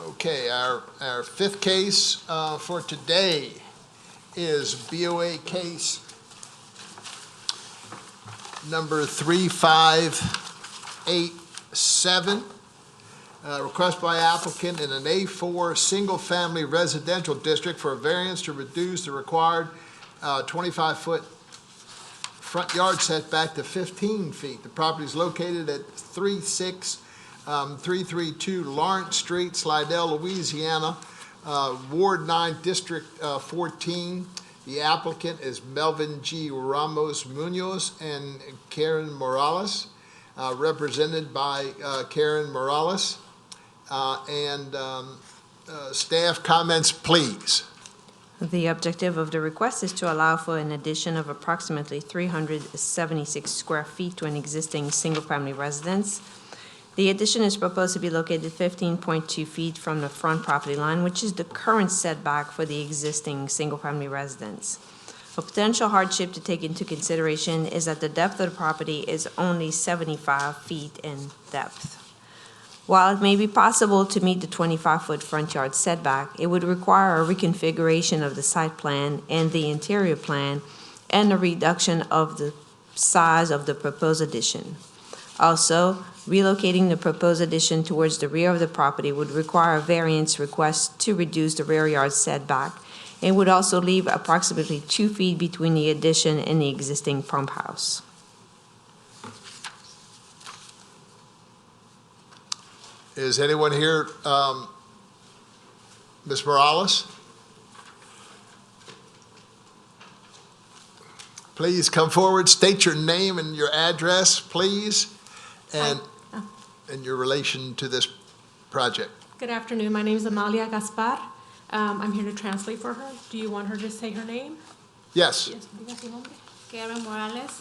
Okay, our fifth case for today is BOA case number 3587. Request by applicant in an A4 single-family residential district for a variance to reduce the required 25-foot front yard setback to 15 feet. The property is located at 36332 Lawrence Street, Slidell, Louisiana, Ward 9, District 14. The applicant is Melvin G. Ramos Munoz and Karen Morales, represented by Karen Morales. Staff comments, please. The objective of the request is to allow for an addition of approximately 376 square feet to an existing single-family residence. The addition is proposed to be located 15.2 feet from the front property line, which is the current setback for the existing single-family residence. A potential hardship to take into consideration is that the depth of the property is only 75 feet in depth. While it may be possible to meet the 25-foot front yard setback, it would require a reconfiguration of the site plan and the interior plan and a reduction of the size of the proposed addition. Also, relocating the proposed addition towards the rear of the property would require a variance request to reduce the rear yard setback and would also leave approximately 2 feet between the addition and the existing pump house. Is anyone here, Ms. Morales? Please come forward, state your name and your address, please, and your relation to this project. Good afternoon. My name is Amalia Gaspar. I'm here to translate for her. Do you want her to say her name? Yes. Yes. Diga su nombre. Karen Morales.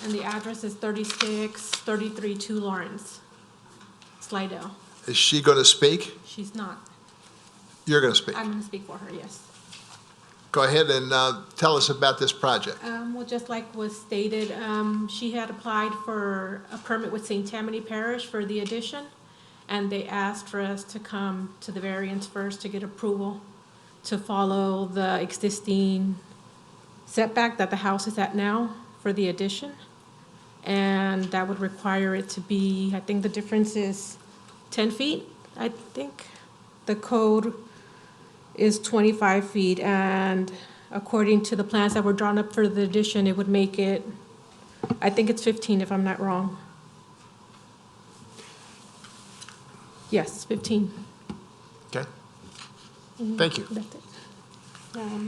And the address is 36332 Lawrence, Slidell. Is she going to speak? She's not. You're going to speak. I'm going to speak for her, yes. Go ahead and tell us about this project. Well, just like was stated, she had applied for a permit with Tammany Parish for the addition, and they asked for us to come to the variance first to get approval to follow the existing setback that the house is at now for the addition. And that would require it to be, I think the difference is 10 feet, I think. The code is 25 feet, and according to the plans that were drawn up for the addition, it would make it, I think it's 15 if I'm not wrong. Yes, 15. Okay. Thank you. That's it.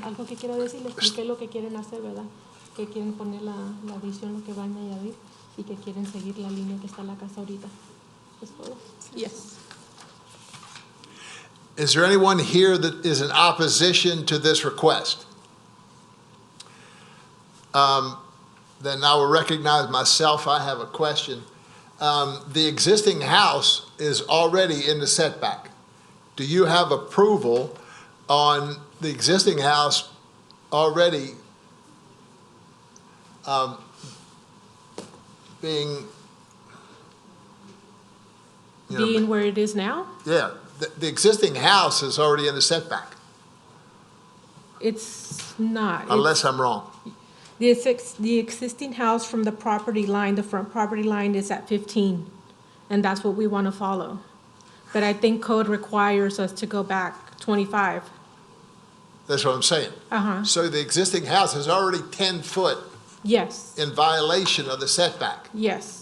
Algo que quiero decir, les expliqué lo que quieren hacer, ¿verdad? Que quieren poner la adición, lo que van a añadir, y que quieren seguir la línea que está en la casa ahorita. ¿Es todo? Yes. Is there anyone here that is in opposition to this request? Then I will recognize myself. I have a question. The existing house is already in the setback. Do you have approval on the existing house already being, Being where it is now? yeah, the existing house is already in the setback, It's not. unless I'm wrong. The existing house from the property line, the front property line is at 15, and that's what we want to follow. But I think code requires us to go back 25. That's what I'm saying. Uh-huh, So the existing house is already 10 foot yes, in violation of the setback. yes.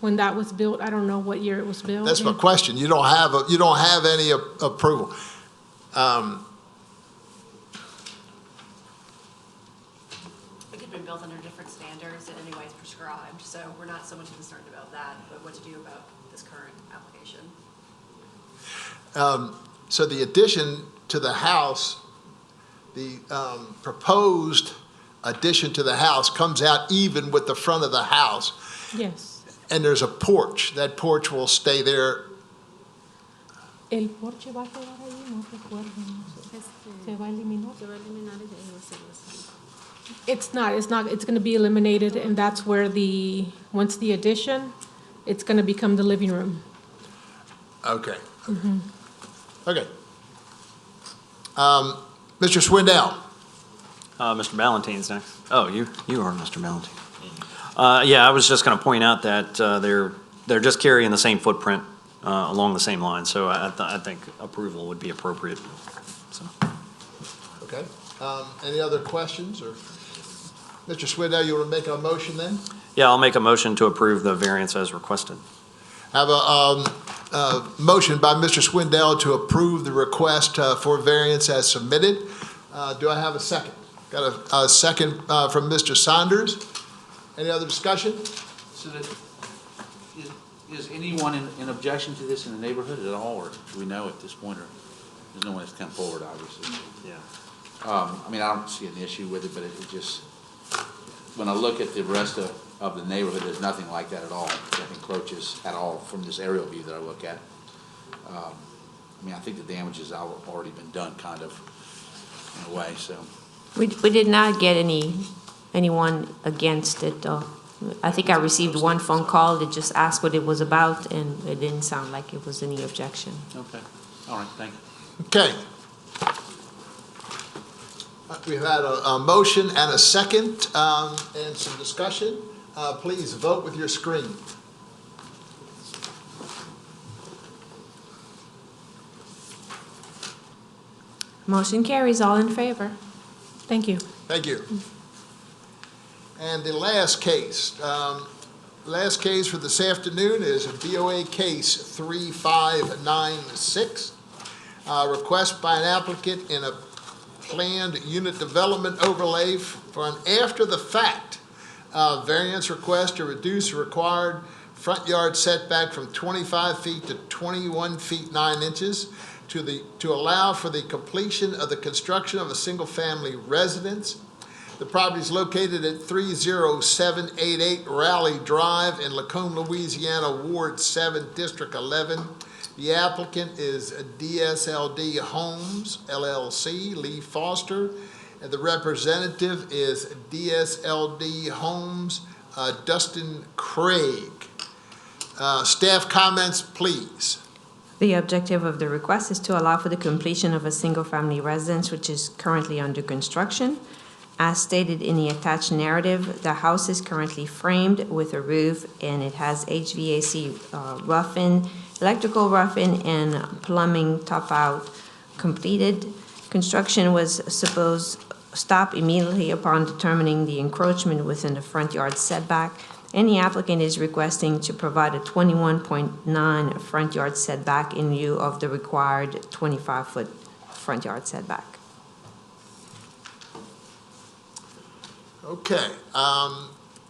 When that was built, I don't know what year it was built. That's my question. You don't have any approval. It could have been built under different standards and anyways prescribed, so we're not so much concerned about that, but what to do about this current application. So the addition to the house, the proposed addition to the house comes out even with the front of the house, Yes. and there's a porch. That porch will stay there. El porche va a quedar ahí, no recuerdo. Se va a eliminar. It's not, it's gonna be eliminated, and that's where once the addition, it's gonna become the living room. Okay. Okay. Mr. Swindell? Mr. Valentine's next. Oh, you are Mr. Valentine. Yeah, I was just going to point out that they're just carrying the same footprint along the same line, so I think approval would be appropriate. So. Okay. Any other questions, or? Mr. Swindell, you want to make a motion then? Yeah, I'll make a motion to approve the variance as requested. Have a motion by Mr. Swindell to approve the request for variance as submitted. Do I have a second? Got a second from Mr. Saunders. Any other discussion? So is anyone in objection to this in the neighborhood at all, or do we know at this point, or there's no one that's come forward, obviously? Yeah. I mean, I don't see an issue with it, but it just, when I look at the rest of the neighborhood, there's nothing like that at all, that encroaches at all from this aerial view that I look at. I mean, I think the damage has already been done, kind of, in a way, so. We did not get anyone against it, though. I think I received one phone call that just asked what it was about, and it didn't sound like it was any objection. Okay, all right, thank you. Okay. We've had a motion and a second, and some discussion. Please vote with your screen. Motion carries, all in favor. Thank you. Thank you. And the last case for this afternoon is BOA case 3596. Request by an applicant in a planned unit development overlay for an after-the-fact variance request to reduce the required front yard setback from 25 feet to 21 feet 9 inches to allow for the completion of the construction of a single-family residence. The property is located at 30788 Raleigh Drive in Lacombe, Louisiana, Ward 7, District 11. The applicant is DSLD Homes, LLC, Lee Foster, and the representative is DSLD Homes, Dustin Craig. Staff comments, please. The objective of the request is to allow for the completion of a single-family residence which is currently under construction. As stated in the attached narrative, the house is currently framed with a roof, and it has HVAC rough-in, electrical rough-in, and plumbing top-out completed. Construction was supposed to stop immediately upon determining the encroachment within the front yard setback, and the applicant is requesting to provide a 21.9 front yard setback in lieu of the required 25-foot front yard setback. Okay,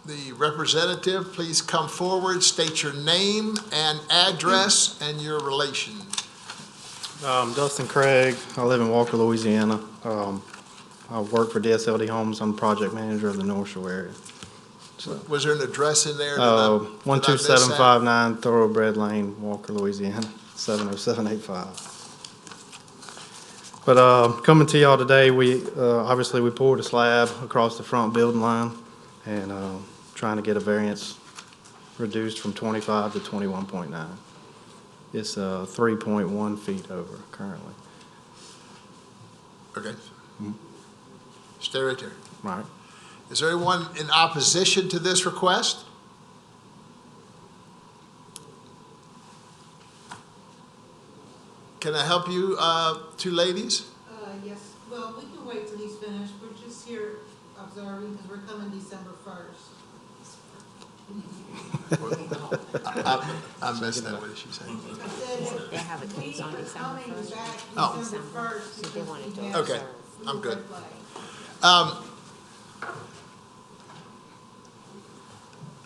the representative, please come forward, state your name and address and your relation. Dustin Craig. I live in Walker, Louisiana. I work for DSLD Homes. I'm project manager of the North Shore area. Was there an address in there? Did I miss that? 12759 Thoroughbred Lane, Walker, Louisiana, 70785. But coming to y'all today, we obviously we poured a slab across the front building line and trying to get a variance reduced from 25 to 21.9. It's 3.1 feet over currently. Okay. Stay right there. Right. Is there anyone in opposition to this request? Can I help you, two ladies? Yes, well, we can wait till he's finished. We're just here observing because we're coming December 1st. I missed that, what did she say? They have a case on December Coming 1st. back Oh. December 1st. So they wanted to because we Okay, have I'm good. red flag.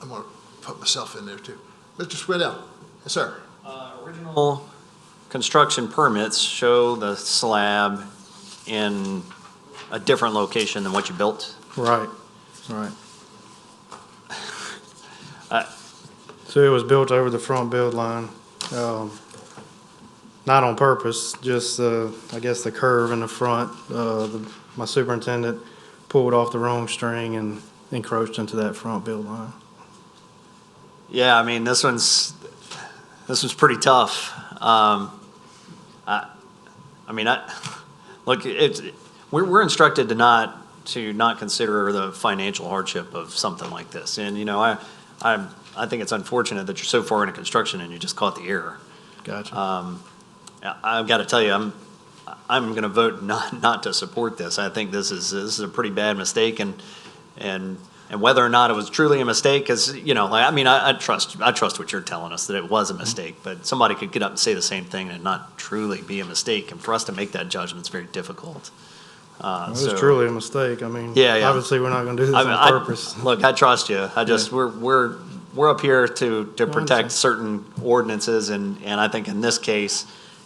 I'm gonna put myself in there too. Mr. Swindell? Yes, sir. Original construction permits show the slab in a different location than what you built. Right, right. So it was built over the front build line, not on purpose, just, I guess the curve in the front. My superintendent pulled off the wrong string and encroached into that front build line. Yeah, I mean, this one's pretty tough. Look, we're instructed to not consider the financial hardship of something like this. And, you know, I think it's unfortunate that you're so far into construction and you just caught the error. Gotcha. I've got to tell you, I'm going to vote not to support this. I think this is a pretty bad mistake, and whether or not it was truly a mistake, because, you know, like, I mean, I trust what you're telling us, that it was a mistake, but somebody could get up and say the same thing and not truly be a mistake, and for us to make that judgment is very difficult. It was truly a mistake. I mean, Yeah. obviously, we're not going to do this on purpose. Look, I trust you. I just, we're up here to protect understand. certain ordinances, and I think in this case,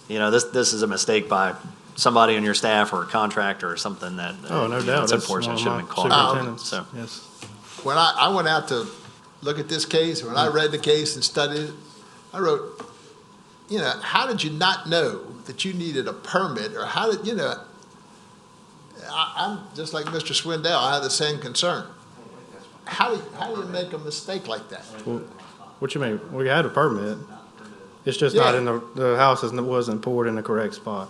you know, this is a mistake by somebody on your staff or a contractor or something that. Oh, no doubt. It's That's unfortunate, one of shouldn't have my been caught. superintendents. So, Yes. When I went out to look at this case, when I read the case and studied it, I wrote, you know, how did you not know that you needed a permit, or how did, you know, I'm just like Mr. Swindell, I have the same concern. How do you make a mistake like that? Well, what you mean? We had a permit. It's just not Yeah. in the house wasn't poured in the correct spot.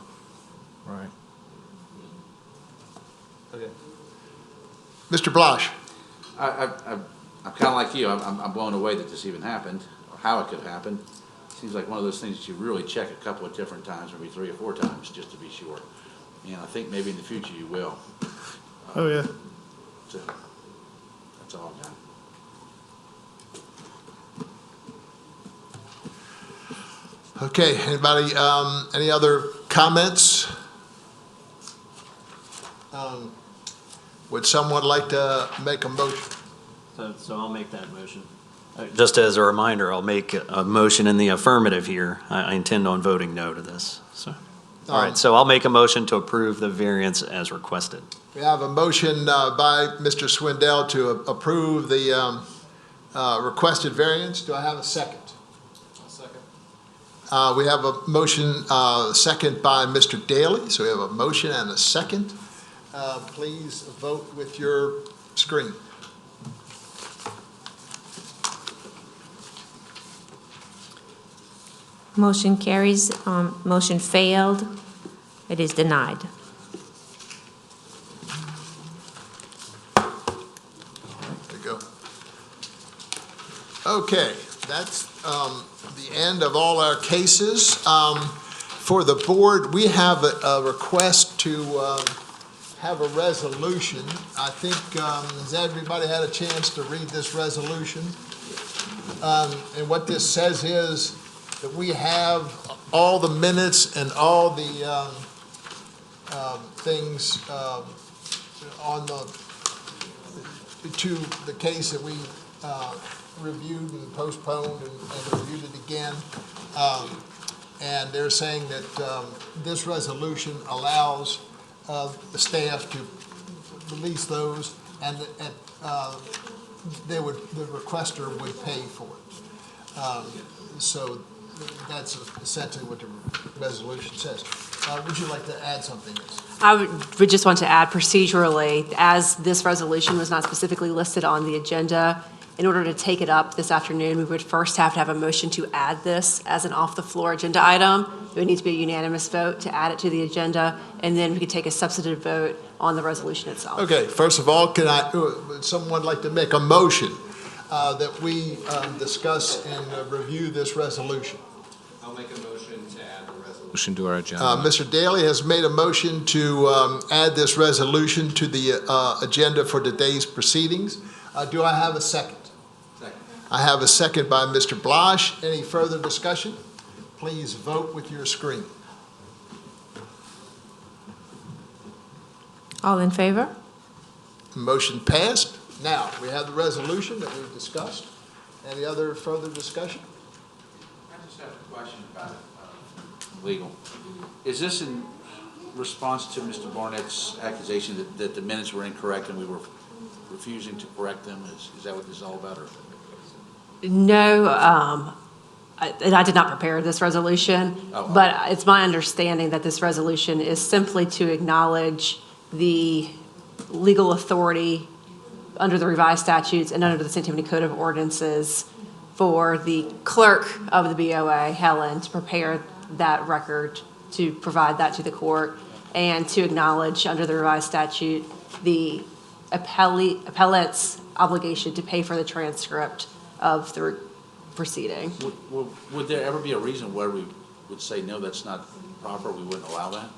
Right. Mr. Blosh? I'm kind of like you. I'm blown away that this even happened, or how it could have happened. Seems like one of those things that you really check a couple of different times, maybe 3 or 4 times, just to be sure. And I think maybe in the future you will. Oh, yeah. So, that's all I've got. Okay, anybody, any other comments? Would someone like to make a motion? So I'll make that motion. Just as a reminder, I'll make a motion in the affirmative here. I intend on voting no to this, so. All right, so I'll make a motion to approve the variance as requested. We have a motion by Mr. Swindell to approve the requested variance. Do I have a second? We have a motion, second by Mr. Daly, so we have a motion and a second. Please vote with your screen. Motion carries. Motion failed. It is denied. There you go. Okay, that's the end of all our cases. For the board, we have a request to have a resolution. I think, has everybody had a chance to read this resolution? And what this says is that we have all the minutes and all the things on to the case that we reviewed and postponed and reviewed it again. And they're saying that this resolution allows the staff to release those, and the requester would pay for it. So that's essentially what the resolution says. Would you like to add something? I would just want to add procedurally, as this resolution was not specifically listed on the agenda, in order to take it up this afternoon, we would first have to have a motion to add this as an off-the-floor agenda item. It would need to be a unanimous vote to add it to the agenda, and then we could take a substantive vote on the resolution itself. Okay, first of all, would someone like to make a motion that we discuss and review this resolution? I'll make a motion to add the resolution to our agenda. Mr. Daly has made a motion to add this resolution to the agenda for today's proceedings. Do I have a second? Second. I have a second by Mr. Blosh. Any further discussion? Please vote with your screen. All in favor? Motion passed. Now, we have the resolution that we've discussed. Any other further discussion? I just have a question about legal. Is this in response to Mr. Barnett's accusation that the minutes were incorrect and we were refusing to correct them? Is that what this is all about? Or? No, and I did not prepare this resolution, but it's my understanding that this resolution is simply to acknowledge the legal authority under the revised statutes and under the St. Tammany Code of Ordinances for the clerk of the BOA, Helen, to prepare that record, to provide that to the court, and to acknowledge under the revised statute the appellate's obligation to pay for the transcript of the proceeding. Would there ever be a reason where we would say, no, that's not proper, we wouldn't allow that?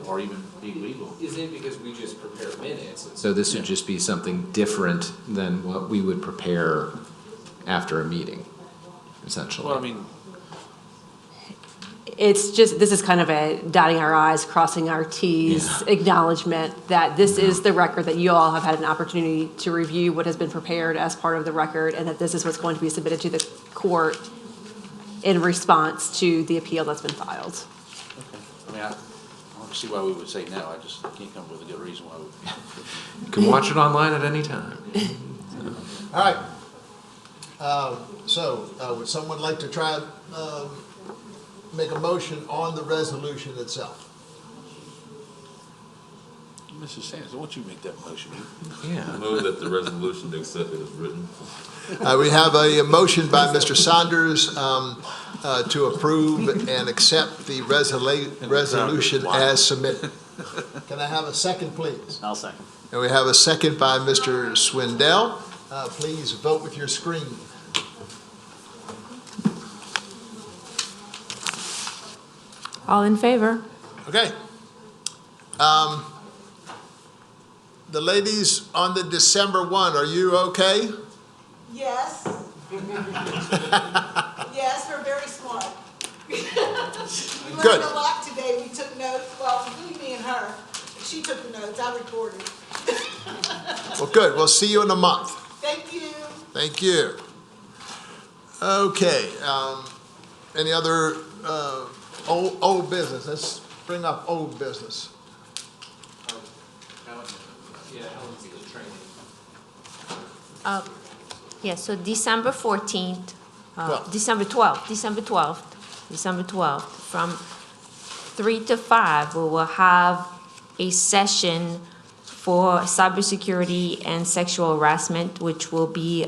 Or even be legal? Is it because we just prepare minutes? So this would just be something different than what we would prepare after a meeting, essentially? Well, I mean, It's just, this is kind of a dotting our i's, crossing our t's acknowledgement that this is the record, that you all have had an opportunity to review what has been prepared as part of the record, and that this is what's going to be submitted to the court in response to the appeal that's been filed. okay. I mean, I don't see why we would say no. I just can't come up with a good reason why we would. You can watch it online at any time. All right. Would someone like to try make a motion on the resolution itself? Mrs. Sanders, why don't you make that motion? Yeah. Move that the resolution be accepted as written. We have a motion by Mr. Saunders to approve and accept the resolution as submitted. Can I have a second, please? I'll second. And we have a second by Mr. Swindell. Please vote with your screen. All in favor? Okay. The ladies on the December 1, are you okay? Yes. Yes, we're very smart. We Good. learned a lot today. We took notes. Well, really me and her. She took the notes. I recorded. Well, good. We'll see you in a month. Thank you. Thank you. Okay. Any other old business? Let's bring up old business. Yes, so December 14th, Well. December 12th, from 3 to 5, we will have a session for cybersecurity and sexual harassment, which will be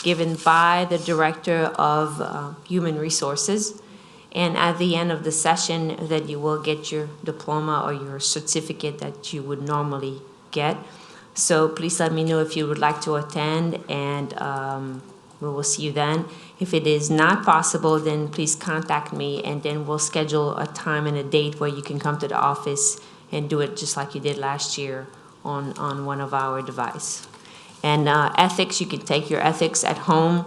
given by the Director of Human Resources. And at the end of the session, that you will get your diploma or your certificate that you would normally get. So please let me know if you would like to attend, and we will see you then. If it is not possible, then please contact me, and then we'll schedule a time and a date where you can come to the office and do it just like you did last year on one of our device. And ethics, you can take your ethics at home,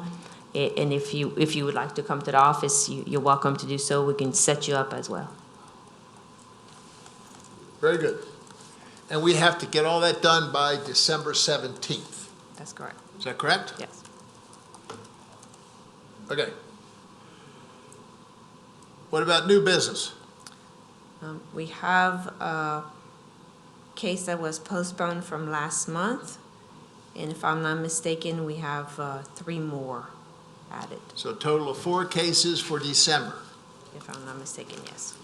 and if you would like to come to the office, you're welcome to do so. We can set you up as well. Very good. And we have to get all that done by December 17th. That's correct. Is that correct? Yes. Okay. What about new business? We have a case that was postponed from last month, and if I'm not mistaken, we have 3 more added, So a total of 4 cases for December. if I'm not mistaken, yes.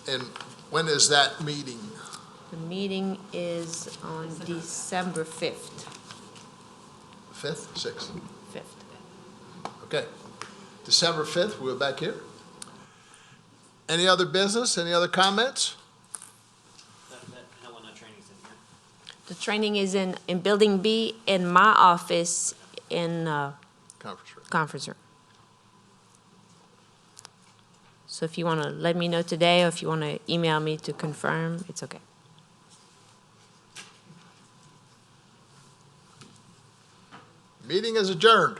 And when is that meeting? The meeting is on December 5th. 5th, 6th? 5th. Okay. December 5th, we're back here. Any other business? Any other comments? That Helena training's in here. The training is in Building B in my office in Conference room. conference room. So if you want to let me know today, or if you want to email me to confirm, it's okay. Meeting is adjourned.